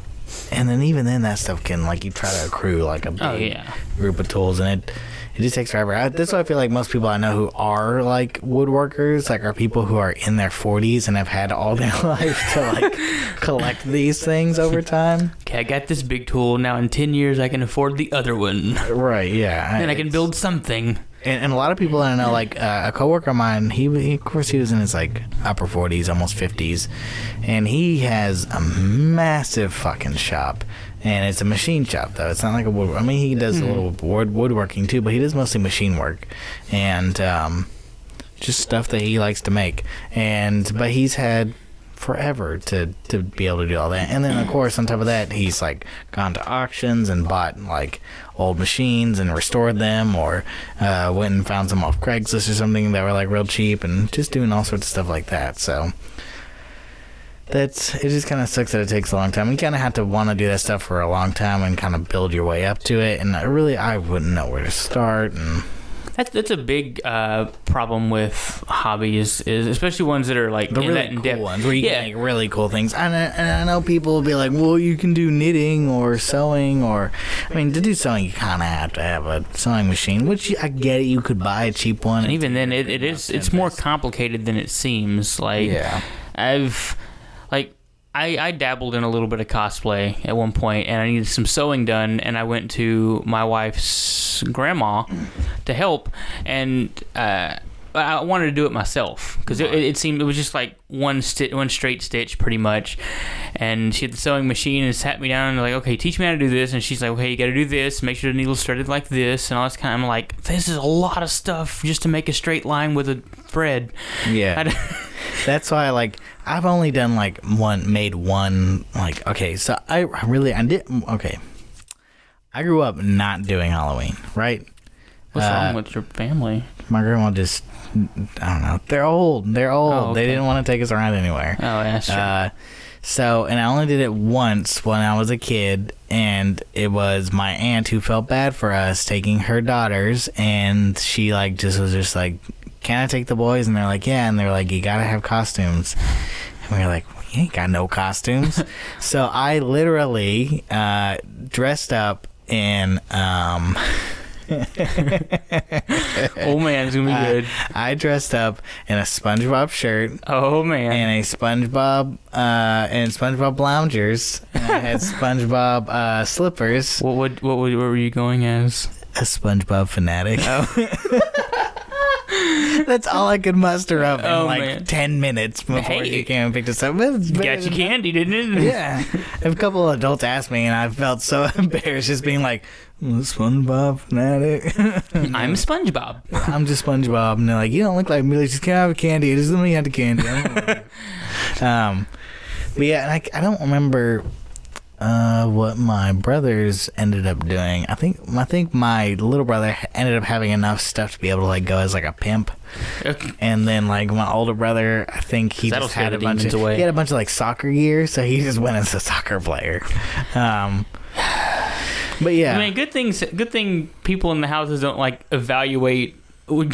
then even then that stuff can, like, you try to accrue like a big group of tools, and it just takes forever. That's why I feel like most people I know who are like woodworkers like are people who are in their 40s and have had all their life to like collect these things over time. Okay, I got this big tool. Now in 10 years I can afford the other one. Right, yeah. And I can build something. And a lot of people I know, like a coworker of mine, he of course he was in his like upper 40s, almost 50s, and he has a massive fucking shop. And it's a machine shop, though. It's not like a wood. I mean, he does a little woodworking too, but he does mostly machine work and just stuff that he likes to make. But he's had forever to be able to do all that. And then, of course, on top of that, he's like gone to auctions and bought like old machines and restored them, or went and found some off Craigslist or something that were like real cheap, and just doing all sorts of stuff like that. So it just kind of sucks that it takes a long time. You kind of have to want to do that stuff for a long time and kind of build your way up to it. And I wouldn't know where to start. And that's a big problem with hobbies, is especially ones that are like the really cool ones where you can make really cool things. And I know people will be like, well, you can do knitting or sewing, or I mean, to do sewing you kind of have to have a sewing machine, which I get it. You could buy a cheap one. And even then, it's more complicated than it seems. Like I dabbled in a little bit of cosplay at one point, and I needed some sewing done, and I went to my wife's grandma to help, and I wanted to do it myself because it seemed it was just like one straight stitch pretty much, and she had the sewing machine and sat me down and like, okay, teach me how to do this, and she's like, okay, you got to do this, make sure the needle's threaded like this, and all this kind of, I'm like, this is a lot of stuff just to make a straight line with a thread. Yeah. That's why, like, I've only done, like, made one, like, okay, so I grew up not doing Halloween, right? What's wrong with your family? My grandma just, I don't know, they're old. Oh, okay. They didn't want to take us around anywhere. Oh, that's true. And I only did it once when I was a kid, and it was my aunt who felt bad for us taking her daughters, and she, like, was just like, can I take the boys? And they're like, yeah. And they're like, you gotta have costumes. And we were like, you ain't got no costumes. So I literally dressed up in oh man, it's gonna be good. I dressed up in a SpongeBob shirt. Oh man. And a SpongeBob loungers. And I had SpongeBob slippers. What were you going as? A SpongeBob fanatic. Oh. That's all I could muster up in like man. 10 minutes before he came and picked us up. Got you candy, didn't it? Yeah. A couple of adults asked me, and I felt so embarrassed just being like, SpongeBob fanatic. I'm SpongeBob. I'm just SpongeBob. And they're like, you don't look like me. Just can't have a candy. It doesn't mean you have the candy. But yeah, and I don't remember what my brothers ended up doing. I think my little brother ended up having enough stuff to be able to like go as like a pimp. And then like my older brother, I think he just had a bunch of like soccer gear, so he just went as a soccer player. But yeah, I mean, good thing people in the houses don't like evaluate your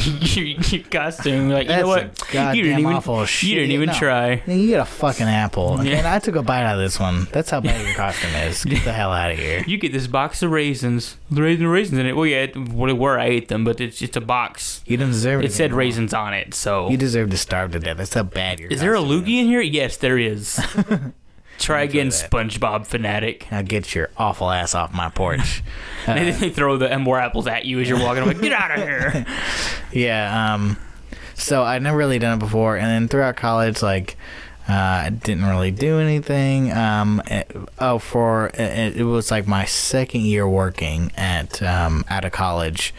costume. Like, you know what? You didn't even try. You get a fucking apple. Yeah. And I took a bite out of this one. That's how bad your costume is. Get the hell out of here. You get this box of raisins. The raisins in it. Well, yeah, I ate them, but it's a box. You didn't deserve it. It said raisins on it, so you deserve to starve to death. That's how bad your. Is there a loogie in here? Yes, there is. Try again, SpongeBob fanatic. Now get your awful ass off my porch. They throw the more apples at you as you're walking. I'm like, get out of here. Yeah. So I'd never really done it before, and then throughout college, like, I didn't really do anything. It was like my second year working out of college,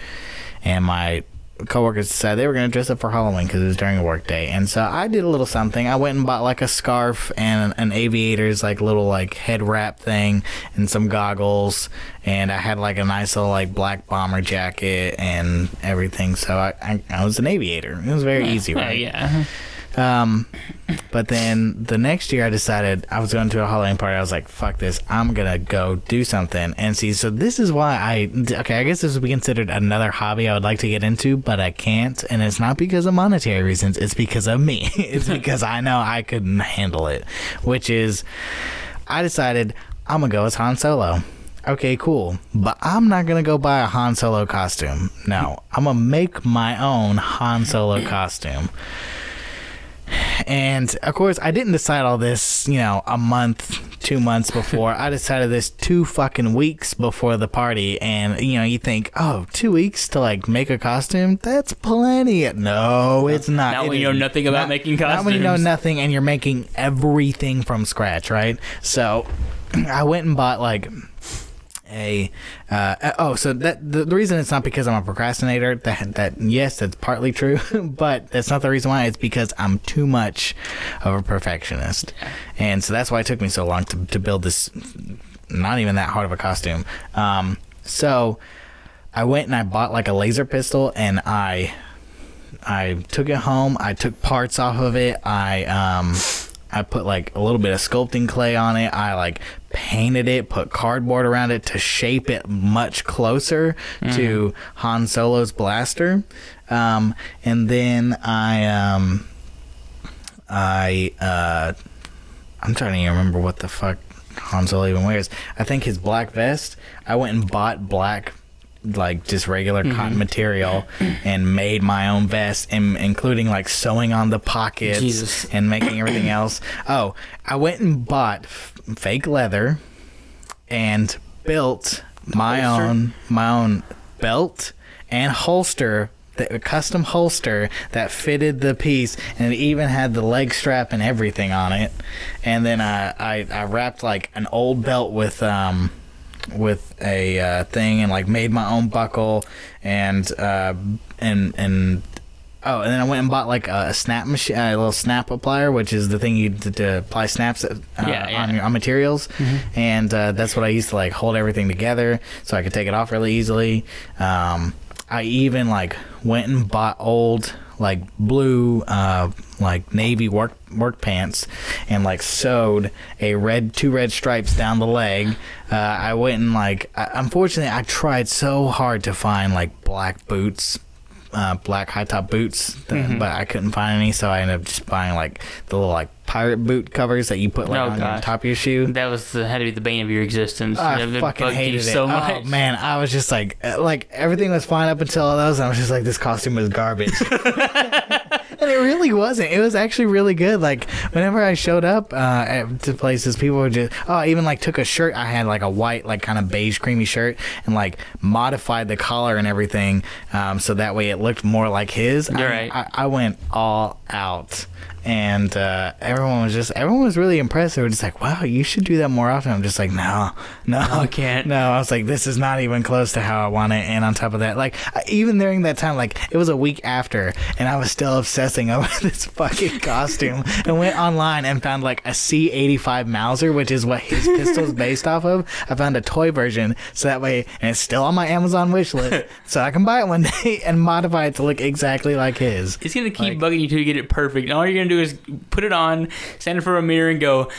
and my coworkers decided they were going to dress up for Halloween because it was during a work day. And so I did a little something. I went and bought like a scarf and an aviator's like little like head wrap thing and some goggles, and I had like a nice little like black bomber jacket and everything. So I was an aviator. It was very easy, right? Yeah. But then the next year I decided I was going to a Halloween party. I was like, fuck this, I'm gonna go do something. And see, so this is why I guess this would be considered another hobby I would like to get into, but I can't. And it's not because of monetary reasons, it's because of me. It's because I know I couldn't handle it, which is I decided I'm gonna go as Han Solo. Okay, cool. But I'm not going to go buy a Han Solo costume. No, I'm going to make my own Han Solo costume. And of course, I didn't decide all this, a month, 2 months before. I decided this 2 fucking weeks before the party. And you think, 2 weeks to like make a costume? That's plenty. No, it's not. Not when you know nothing about making costumes. Not when you know nothing and you're making everything from scratch, right? So I went and bought like so that the reason it's not because I'm a procrastinator, that yes, that's partly true, but that's not the reason why. It's because I'm too much of a perfectionist, and so that's why it took me so long to build this not even that hard of a costume. So I went and I bought like a laser pistol, and I took it home. I took parts off of it. I put like a little bit of sculpting clay on it. I like painted it, put cardboard around it to shape it much closer to Han Solo's blaster. And then I'm trying to even remember what the fuck Han Solo even wears. I think his black vest, I went and bought black, like just regular cotton material, and made my own vest, including like sewing on the pockets and making everything else. I went and bought fake leather and built my own belt and holster, the custom holster that fitted the piece, and it even had the leg strap and everything on it. And then I wrapped like an old belt with a thing, and like made my own buckle, and then I went and bought like a snap machine, a little snap applier, which is the thing you to apply snaps on materials, and that's what I used to like hold everything together so I could take it off really easily. I even like went and bought old like blue like navy work pants and like sewed two red stripes down the leg. I went and like unfortunately I tried so hard to find like black boots, black high top boots, but I couldn't find any, so I ended up just buying like the little like pirate boot covers that you put like on the top of your shoe. That had to be the bane of your existence. I fucking hated it so much. Oh man, I was just like everything was fine up until those, and I was just like, this costume was garbage. And it really wasn't. It was actually really good. Like, whenever I showed up to places, people were just... Oh, I even, like, took a shirt. I had, like, a white, like, kind of beige, creamy shirt and, like, modified the collar and everything so that way it looked more like his. You're right. I went all out. And everyone was really impressed. They were just like, wow, you should do that more often. I'm just like, no, I can't. No, I was like, this is not even close to how I want it. And on top of that, like, even during that time, like, it was a week after, and I was still obsessing over this fucking costume. And went online and found, like, a C-85 Mauser, which is what his pistol is based off of. I found a toy version, so that way, and it's still on my Amazon wish list, so I can buy it one day and modify it to look exactly like his. It's going to keep bugging you till you get it perfect. And all you're going to do is put it on, stand in front of a mirror, and go,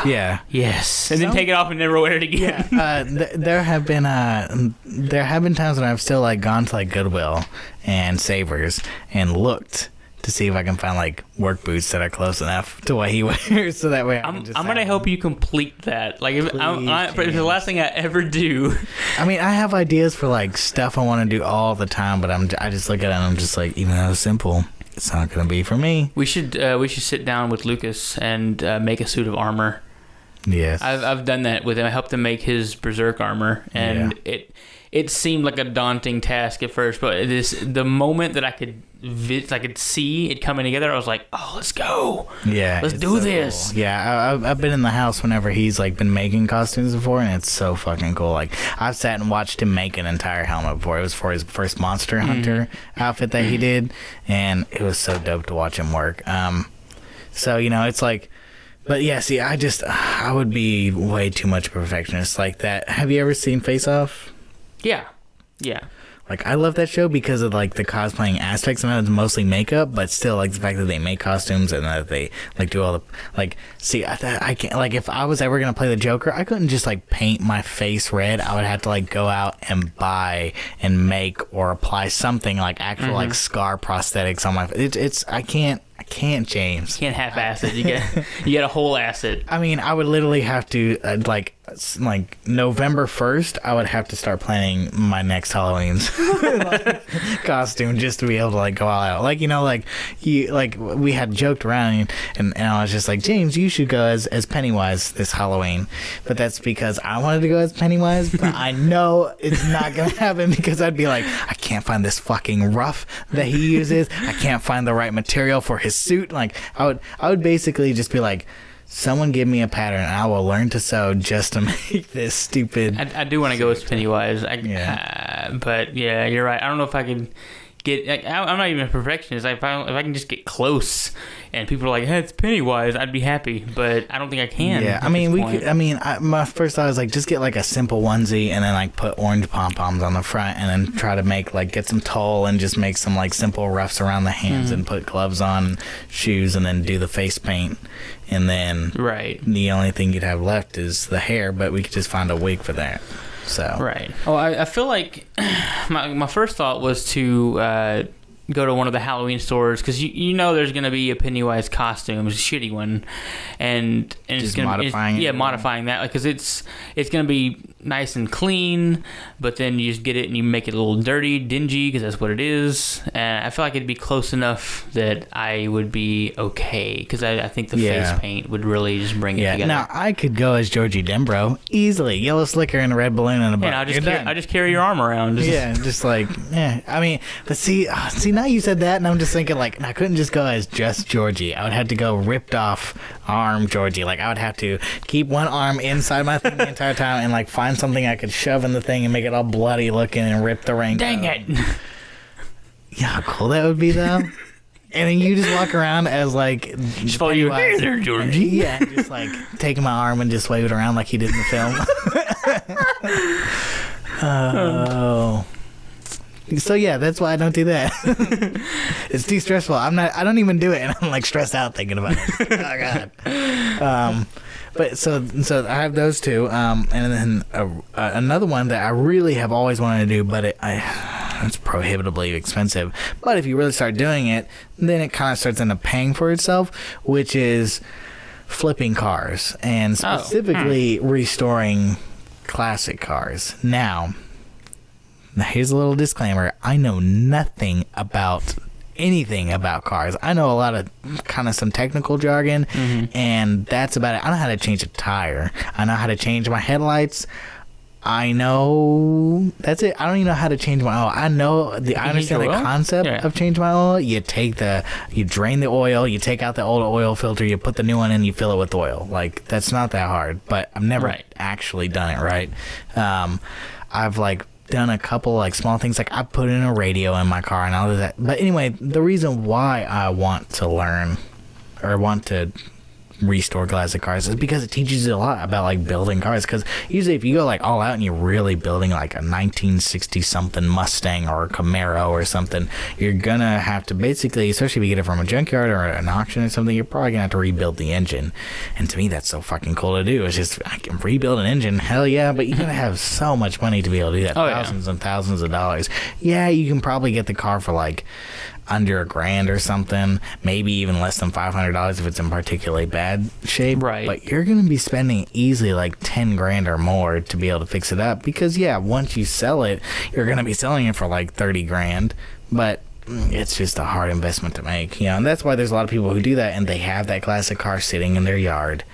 yeah, yes, and then take it off and never wear it again. Yeah, there have been times when I've still like gone to like Goodwill and Savers and looked to see if I can find like work boots that are close enough to what he wears, so that way I'm gonna help you complete that. Like, if it's the last thing I ever do. I mean, I have ideas for like stuff I want to do all the time, but I just look at it and I'm just like, even though it's simple, it's not gonna be for me. We should sit down with Lucas and make a suit of armor. Yes, I've done that with him. I helped him make his berserk armor, and it seemed like a daunting task at first, but the moment that I could see it coming together, I was like, oh, let's go. Yeah, let's do this. Cool. Yeah, I've been in the house whenever he's like been making costumes before, and it's so fucking cool. Like, I've sat and watched him make an entire helmet before. It was for his first Monster Hunter outfit that he did, and it was so dope to watch him work. So, you know, it's like, but yeah, see, I would be way too much perfectionist like that. Have you ever seen Face Off? Yeah. Like, I love that show because of like the cosplaying aspects. I know it's mostly makeup, but still, like, the fact that they make costumes and that they like do all the like. See, I can't, like, if I was ever gonna play the Joker, I couldn't just like paint my face red. I would have to like go out and buy and make or apply something like actual like scar prosthetics on my face. It's I can't, James. Can't half-ass it. You get a whole acid. I mean, I would literally have to like November 1st, I would have to start planning my next Halloween's costume just to be able to like go all out. Like, you know, like we had joked around and I was just like, James, you should go as Pennywise this Halloween. But that's because I wanted to go as Pennywise, but I know it's not gonna happen because I'd be like, I can't find this fucking ruff that he uses. I can't find the right material for his suit. Like, I would basically just be like, someone give me a pattern and I will learn to sew just to make this stupid. I do want to go as Pennywise. But yeah, you're right. I don't know if I can get. Like, I'm not even a perfectionist. If I can just get close and people are like, "Hey, it's Pennywise," I'd be happy. But I don't think I can. Yeah, I mean, we could. I mean, my first thought was like, just get like a simple onesie and then like put orange pom poms on the front and then try to make like get some tulle and just make some like simple ruffs around the hands and put gloves on, shoes, and then do the face paint. And then the only thing you'd have left is the hair, but we could just find a wig for that. So Oh, I feel like my first thought was to go to one of the Halloween stores because you know there's gonna be a Pennywise costume, a shitty one, and it's gonna modifying that because it's gonna be nice and clean, but then you just get it and you make it a little dirty, dingy because that's what it is. And I feel like it'd be close enough that I would be okay because I think the face paint would really just bring it together. Now I could go as Georgie Dembro easily, yellow slicker and a red balloon and a bow. I just carry your arm around. Just like I mean, but see, now you said that, and I'm just thinking like I couldn't just go as just Georgie. I would have to go ripped off arm Georgie. Like I would have to keep one arm inside my thing the entire time and like find something I could shove in the thing and make it all bloody looking and rip the ring. Dang it! Yeah, how cool that would be though. And then you just walk around as like just follow you. Hey there, Georgie. Yeah, just like taking my arm and just wave it around like he did in the film. Oh. So yeah, that's why I don't do that. It's too stressful. I don't even do it, and I'm like stressed out thinking about it. Oh god. But so I have those two, and then another one that I really have always wanted to do, but it's prohibitively expensive. But if you really start doing it, then it kind of starts into paying for itself, which is flipping cars and specifically restoring classic cars. Now, here's a little disclaimer. I know nothing about anything about cars. I know a lot of kind of some technical jargon, and that's about it. I know how to change a tire. I know how to change my headlights. I know that's it. I don't even know how to change my oil. I understand the concept of change my oil. You drain the oil, you take out the old oil filter, you put the new one in, you fill it with oil. Like, that's not that hard, but I've never actually done it right. I've like done a couple like small things, like I put in a radio in my car and all of that. But anyway, the reason why I want to learn or want to restore classic cars is because it teaches you a lot about like building cars, because usually if you go like all out and you're really building like a 1960 something Mustang or a Camaro or something, you're gonna have to basically, especially if you get it from a junkyard or an auction or something, you're probably gonna have to rebuild the engine. And to me, that's so fucking cool to do. It's just, I can rebuild an engine, hell yeah, but you gotta have so much money to be able to do that. Thousands and thousands of dollars. Yeah, you can probably get the car for like under $1,000 or something, maybe even less than $500 if it's in particularly bad shape. Right. But you're going to be spending easily like $10,000 or more to be able to fix it up, because once you sell it, you're going to be selling it for like $30,000. But it's just a hard investment to make, and that's why there's a lot of people who do that, and they have that classic car sitting in their yard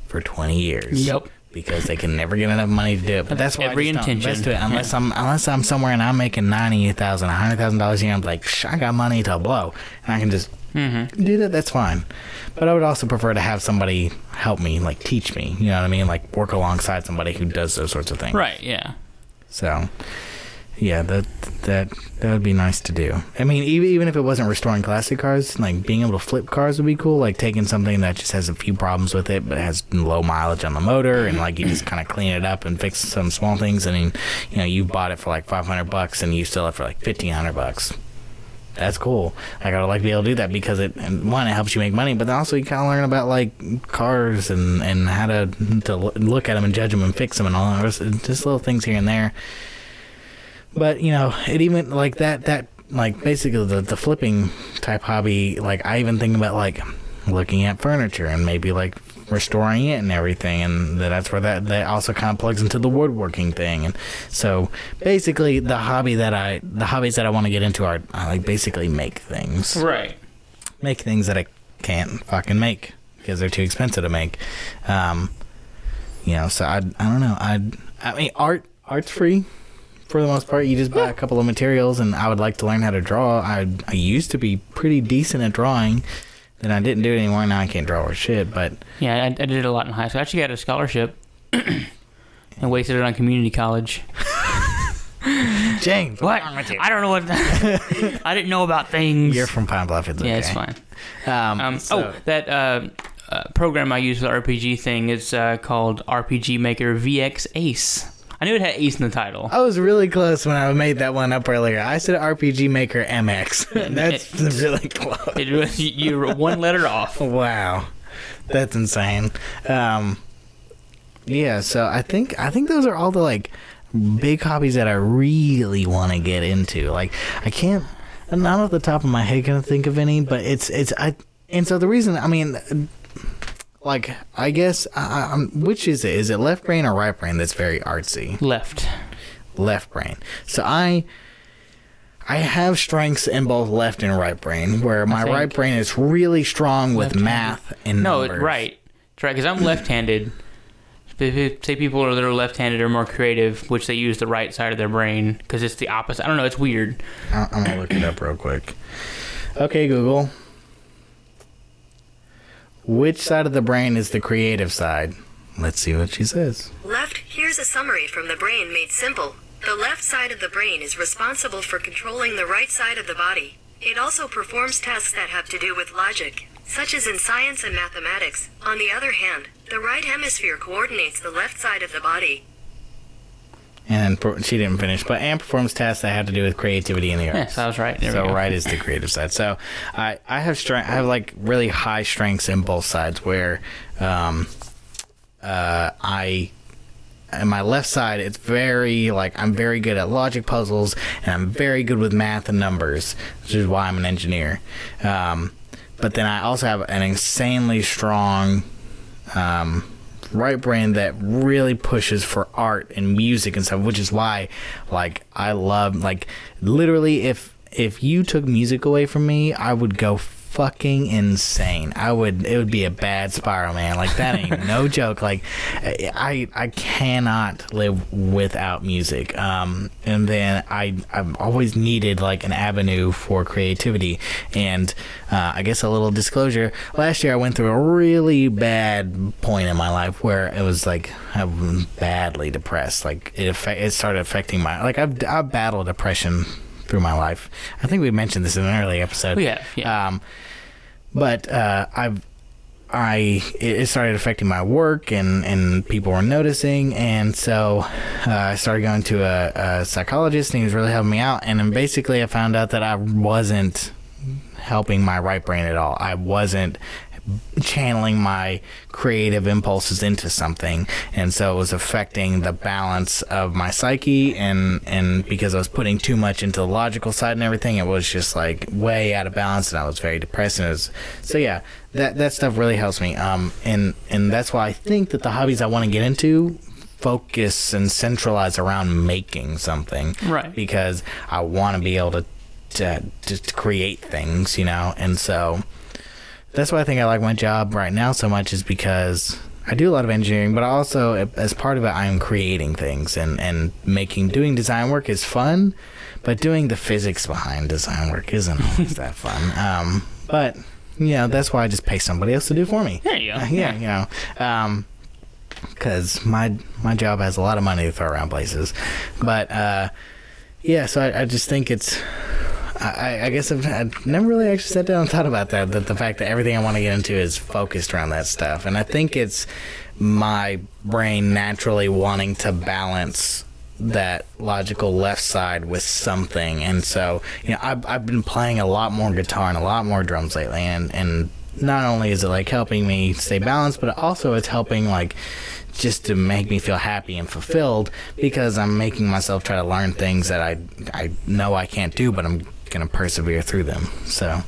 for 20 years. Yep. Because they can never get enough money to do it. But that's why every I just don't intention. invest to it unless I'm somewhere and I'm making $90,000, $100,000 a year. I'm like, I got money to blow, and I can just do that. That's fine. But I would also prefer to have somebody help me, like teach me. You know what I mean? Like work alongside somebody who does those sorts of things. Right. Yeah. So, yeah, that would be nice to do. I mean, even if it wasn't restoring classic cars, like being able to flip cars would be cool. Like taking something that just has a few problems with it, but has low mileage on the motor, and like you just kind of clean it up and fix some small things. I mean, you bought it for like $500 and you sell it for like $1,500. That's cool. Like, I would like to be able to do that because it helps you make money, but then also you kind of learn about like cars and how to look at them and judge them and fix them and all that. Just little things here and there. But, it even, like, that like, basically the flipping type hobby, like, I even think about, like, looking at furniture and maybe, like, restoring it and everything, and that's where that also kind of plugs into the woodworking thing. And so, basically, the hobbies that I want to get into are, like, basically make things. Right. Make things that I can't fucking make because they're too expensive to make. So, I don't know. I mean, art's free. For the most part, you just buy a couple of materials, and I would like to learn how to draw. I used to be pretty decent at drawing, then I didn't do it anymore. Now I can't draw or shit, but... Yeah, I did it a lot in high school. I actually got a scholarship and wasted it on community college. James, what? I don't know what... I didn't know about things. You're from Pine Bluff, it's okay. Yeah, it's fine. That program I use for the RPG thing is called RPG Maker VX Ace. I knew it had Ace in the title. I was really close when I made that one up earlier. I said RPG Maker MX. That's really close. You were one letter off. Wow. That's insane. Yeah, so I think those are all the, like, big hobbies that I really want to get into. Like, I can't... I'm not off the top of my head going to think of any, but and so the reason... I mean... Like, I guess, which is it? Is it left brain or right brain that's very artsy? Left brain. So I have strengths in both left and right brain, where my right brain is really strong with math and numbers. No, right. It's right, because I'm left-handed. Say people that are left-handed are more creative, which they use the right side of their brain, because it's the opposite. I don't know, it's weird. I'm going to look it up real quick. Okay, Google. Which side of the brain is the creative side? Let's see what she says. Left. Here's a summary from the brain made simple. The left side of the brain is responsible for controlling the right side of the body. It also performs tasks that have to do with logic, such as in science and mathematics. On the other hand, the right hemisphere coordinates the left side of the body. And she didn't finish, but and performs tasks that have to do with creativity in the arts. Yes, I was right. So right is the creative side. So I have like really high strengths in both sides, where in my left side, it's very, like, I'm very good at logic puzzles, and I'm very good with math and numbers, which is why I'm an engineer. But then I also have an insanely strong right brain that really pushes for art and music and stuff, which is why, like, I love, like, literally, if if you took music away from me, I would go fucking insane. It would be a bad spiral, man. Like, that ain't no joke. Like, I cannot live without music. And then I've always needed like an avenue for creativity. And I guess a little disclosure, last year I went through a really bad point in my life where it was like I'm badly depressed. Like, it started affecting my, like, I've battled depression through my life. I think we mentioned this in an early episode. Yeah. But it started affecting my work, and people were noticing, and so I started going to a psychologist, and he was really helping me out. And then basically I found out that I wasn't helping my right brain at all. I wasn't channeling my creative impulses into something, and so it was affecting the balance of my psyche, and because I was putting too much into the logical side and everything, it was just like way out of balance, and I was very depressed. And so yeah, that stuff really helps me, and that's why I think that the hobbies I want to get into focus and centralize around making something, right? Because I want to be able to create things, and so that's why I think I like my job right now so much, is because I do a lot of engineering, but also as part of it, I am creating things, and doing design work is fun, but doing the physics behind design work isn't always that fun. But that's why I just pay somebody else to do for me. There you go. Because my job has a lot of money to throw around places, but so I just think it's. I guess I've never really actually sat down and thought about that the fact that everything I want to get into is focused around that stuff. And I think it's my brain naturally wanting to balance that logical left side with something. And so, I've been playing a lot more guitar and a lot more drums lately. And not only is it like helping me stay balanced, but also it's helping like just to make me feel happy and fulfilled, because I'm making myself try to learn things that I know I can't do, but I'm gonna persevere through them. So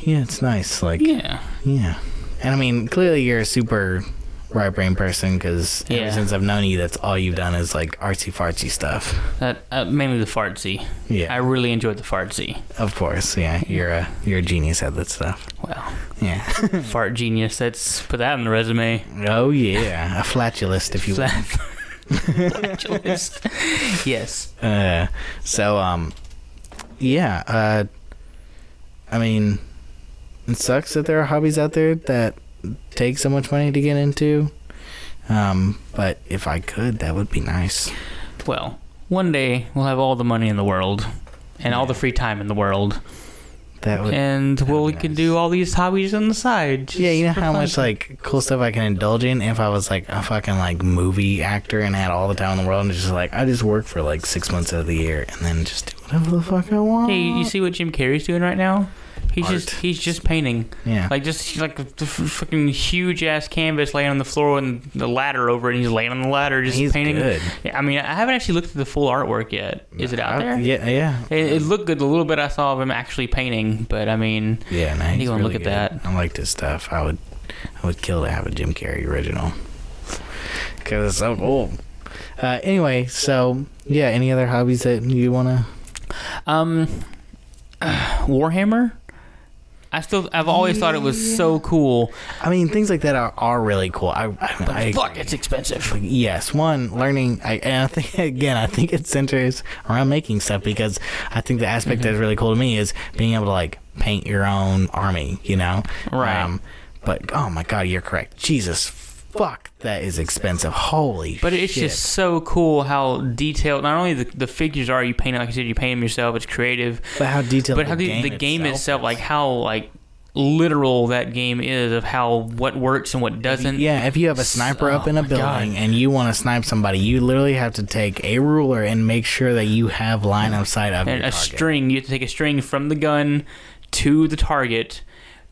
yeah, it's nice. Like, yeah. And I mean, clearly you're a super right brain person, because ever since I've known you, that's all you've done is like artsy fartsy stuff. Mainly the fartsy. Yeah, I really enjoyed the fartsy. Of course, yeah. You're a genius at that stuff. Well, yeah. Fart genius. Let's put that on the resume. Oh yeah, a flatulist, if you will. Flatulist. Yes. Yeah, I mean, it sucks that there are hobbies out there that take so much money to get into, but if I could, that would be nice. Well, one day we'll have all the money in the world and all the free time in the world, we can do all these hobbies on the side. Yeah, you know how much like cool stuff I can indulge in if I was like a fucking like movie actor and had all the time in the world, and just like I just work for like 6 months out of the year and then just do whatever the fuck I want. Hey, you see what Jim Carrey's doing right now? He's just painting. Yeah. Like just like a fucking huge ass canvas laying on the floor and the ladder over it, and he's laying on the ladder just painting. Good. Yeah, I mean, I haven't actually looked at the full artwork yet. Is it out there? Yeah. It looked good. The little bit I saw of him actually painting, but I mean, yeah, no, I need to really look at that. I like this stuff. I would kill to have a Jim Carrey original, because it's so cool. Anyway, so yeah, any other hobbies that you wanna? Warhammer. I've always thought it was so cool. I mean, things like that are really cool. Fuck, it's expensive. Yes, learning. And I think it centers around making stuff, because I think the aspect that's really cool to me is being able to like paint your own army. Right. But oh my god, you're correct. Jesus. Fuck, that is expensive. Holy shit. But it's just so cool how detailed, not only the figures are, you paint it, like I said, you paint them yourself, it's creative. But how detailed the game itself, like how like literal that game is, of what works and what doesn't. Yeah, if you have a sniper up in a building and you want to snipe somebody, you literally have to take a ruler and make sure that you have line of sight of your target. String. You have to take a string from the gun to the target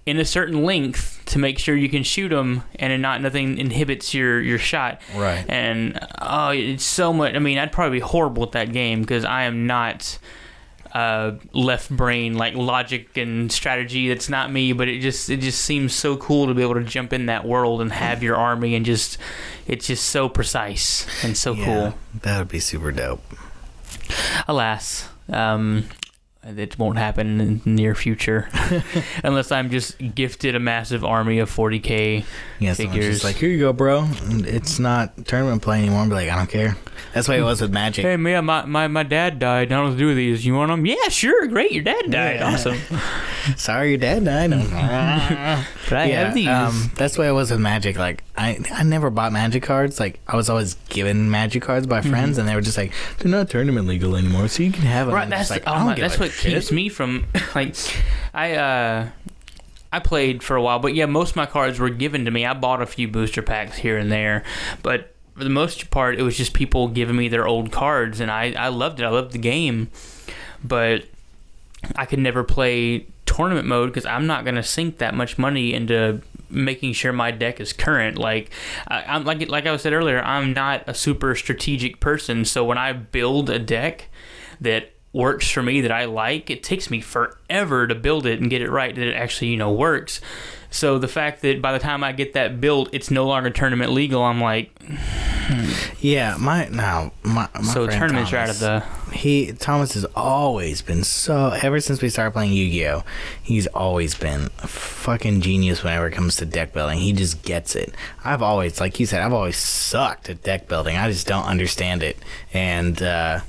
in a certain length to make sure you can shoot them and nothing inhibits your shot. Right. And it's so much. I mean, I'd probably be horrible at that game because I am not left brain, like logic and strategy. That's not me. But it just seems so cool to be able to jump in that world and have your army, and it's just so precise and so cool. That would be super dope. Alas, It won't happen in the near future unless I'm just gifted a massive army of 40K figures. Just like, here you go, bro. It's not tournament play anymore. I'll be like, I don't care. That's the way it was with Magic. Hey, man, my dad died. I don't know what to do with these. You want them? Yeah, sure. Great. Your dad died. Yeah. Awesome. Sorry, your dad died. But I have these. That's the way it was with Magic. Like, I never bought Magic cards. Like, I was always given Magic cards by friends, and they were just like, they're not tournament legal anymore, so you can have them. Right, that's what keeps me from, like, I played for a while, but yeah, most of my cards were given to me. I bought a few booster packs here and there, but for the most part, it was just people giving me their old cards, and I loved it. I loved the game, but I could never play tournament mode because I'm not going to sink that much money into making sure my deck is current. Like, I'm like I said earlier, I'm not a super strategic person, so when I build a deck that works for me, that I like, it takes me forever to build it and get it right, that it actually, works. So the fact that by the time I get that built, it's no longer tournament legal, I'm like, yeah, my so friend tournaments Thomas, are out of the. Thomas has always been ever since we started playing Yu-Gi-Oh, he's always been a fucking genius whenever it comes to deck building. He just gets it. I've always, like you said, I've always sucked at deck building. I just don't understand it. And I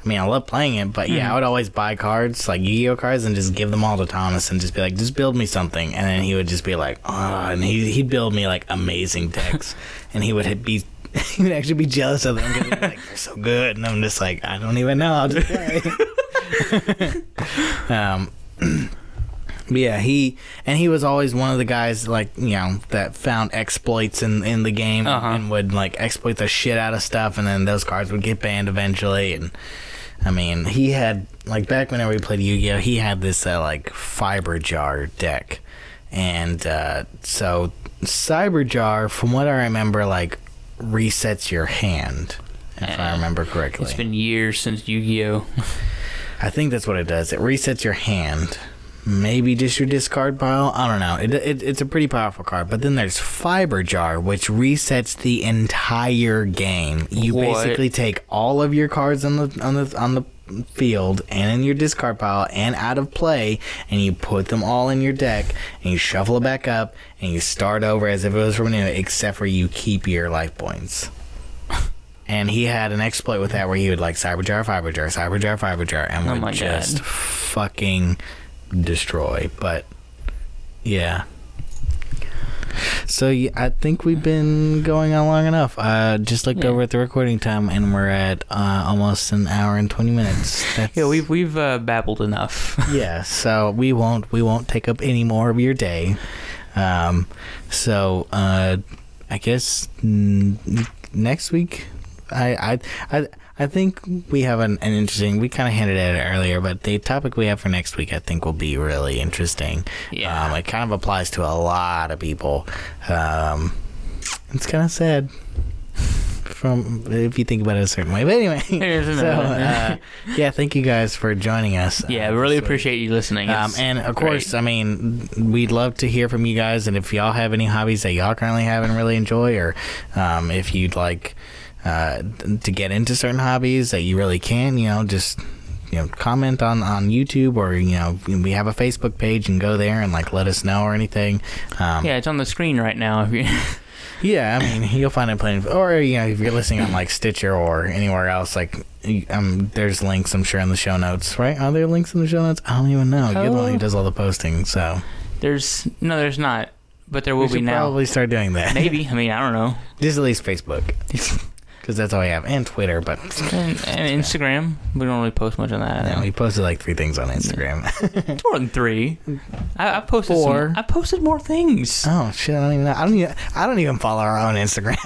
mean, I love playing it, but yeah, I would always buy cards, like Yu-Gi-Oh cards, and just give them all to Thomas and just be like, just build me something. And then he would just be like, oh, and he'd build me like amazing decks. And he would actually be jealous of them because like, they're so good. And I'm just like, I don't even know, I'll just play. But yeah, he was always one of the guys, like, that found exploits in the game and would like exploit the shit out of stuff, and then those cards would get banned eventually. And I mean, he had, like, back whenever we played Yu-Gi-Oh, he had this like fiber jar deck, and so Cyber Jar, from what I remember, like, resets your hand, if I remember correctly. It's been years since Yu-Gi-Oh. I think that's what it does. It resets your hand. Maybe just your discard pile. I don't know. It's a pretty powerful card. But then there's Fiber Jar, which resets the entire game. You basically take all of your cards on the field and in your discard pile and out of play, and you put them all in your deck, and you shuffle it back up, and you start over as if it was from new, except for you keep your life points. And he had an exploit with that where he would like Cyber Jar, Fiber Jar, Cyber Jar, Fiber Jar, and would just fucking destroy. But yeah, so I think we've been going on long enough. Just looked over at the recording time, and we're at almost an hour and 20 minutes. Yeah, we've babbled enough. Yeah, so we won't take up any more of your day. So I guess next week I think we have an interesting, we kind of hinted at it earlier, but the topic we have for next week I think will be really interesting. Yeah. It kind of applies to a lot of people. It's kind of sad if you think about it a certain way. But anyway, yeah, thank you guys for joining us. Yeah, we really appreciate you listening. And of course, I mean, we'd love to hear from you guys, and if y'all have any hobbies that y'all currently have and really enjoy, or if you'd like to get into certain hobbies that you really can, just comment on YouTube, or we have a Facebook page, and go there and like let us know or anything. Yeah, it's on the screen right now. If you yeah, I mean, you'll find it playing, or if you're listening on like Stitcher or anywhere else, like there's links, I'm sure, in the show notes, right? Are there links in the show notes? I don't even know. You're the one who does all the posting, so there's not, but there will be now. Probably start doing that. Maybe. I mean, I don't know. Just at least Facebook. Because that's all we have, and Twitter, but and Instagram. We don't really post much on that. No, we posted like 3 things on Instagram. It's more than 3. I posted 4. I posted more things. Oh shit! I don't even know. I don't even follow our own Instagram.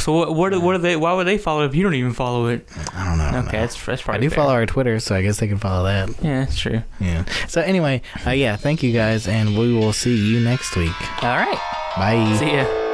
So what are they? Why would they follow it if you don't even follow it? I don't know. Okay, that's probably. I do follow our Twitter, so I guess they can follow that. Yeah, that's true. Yeah. So anyway, yeah, thank you guys, and we will see you next week. All right. Bye. See ya.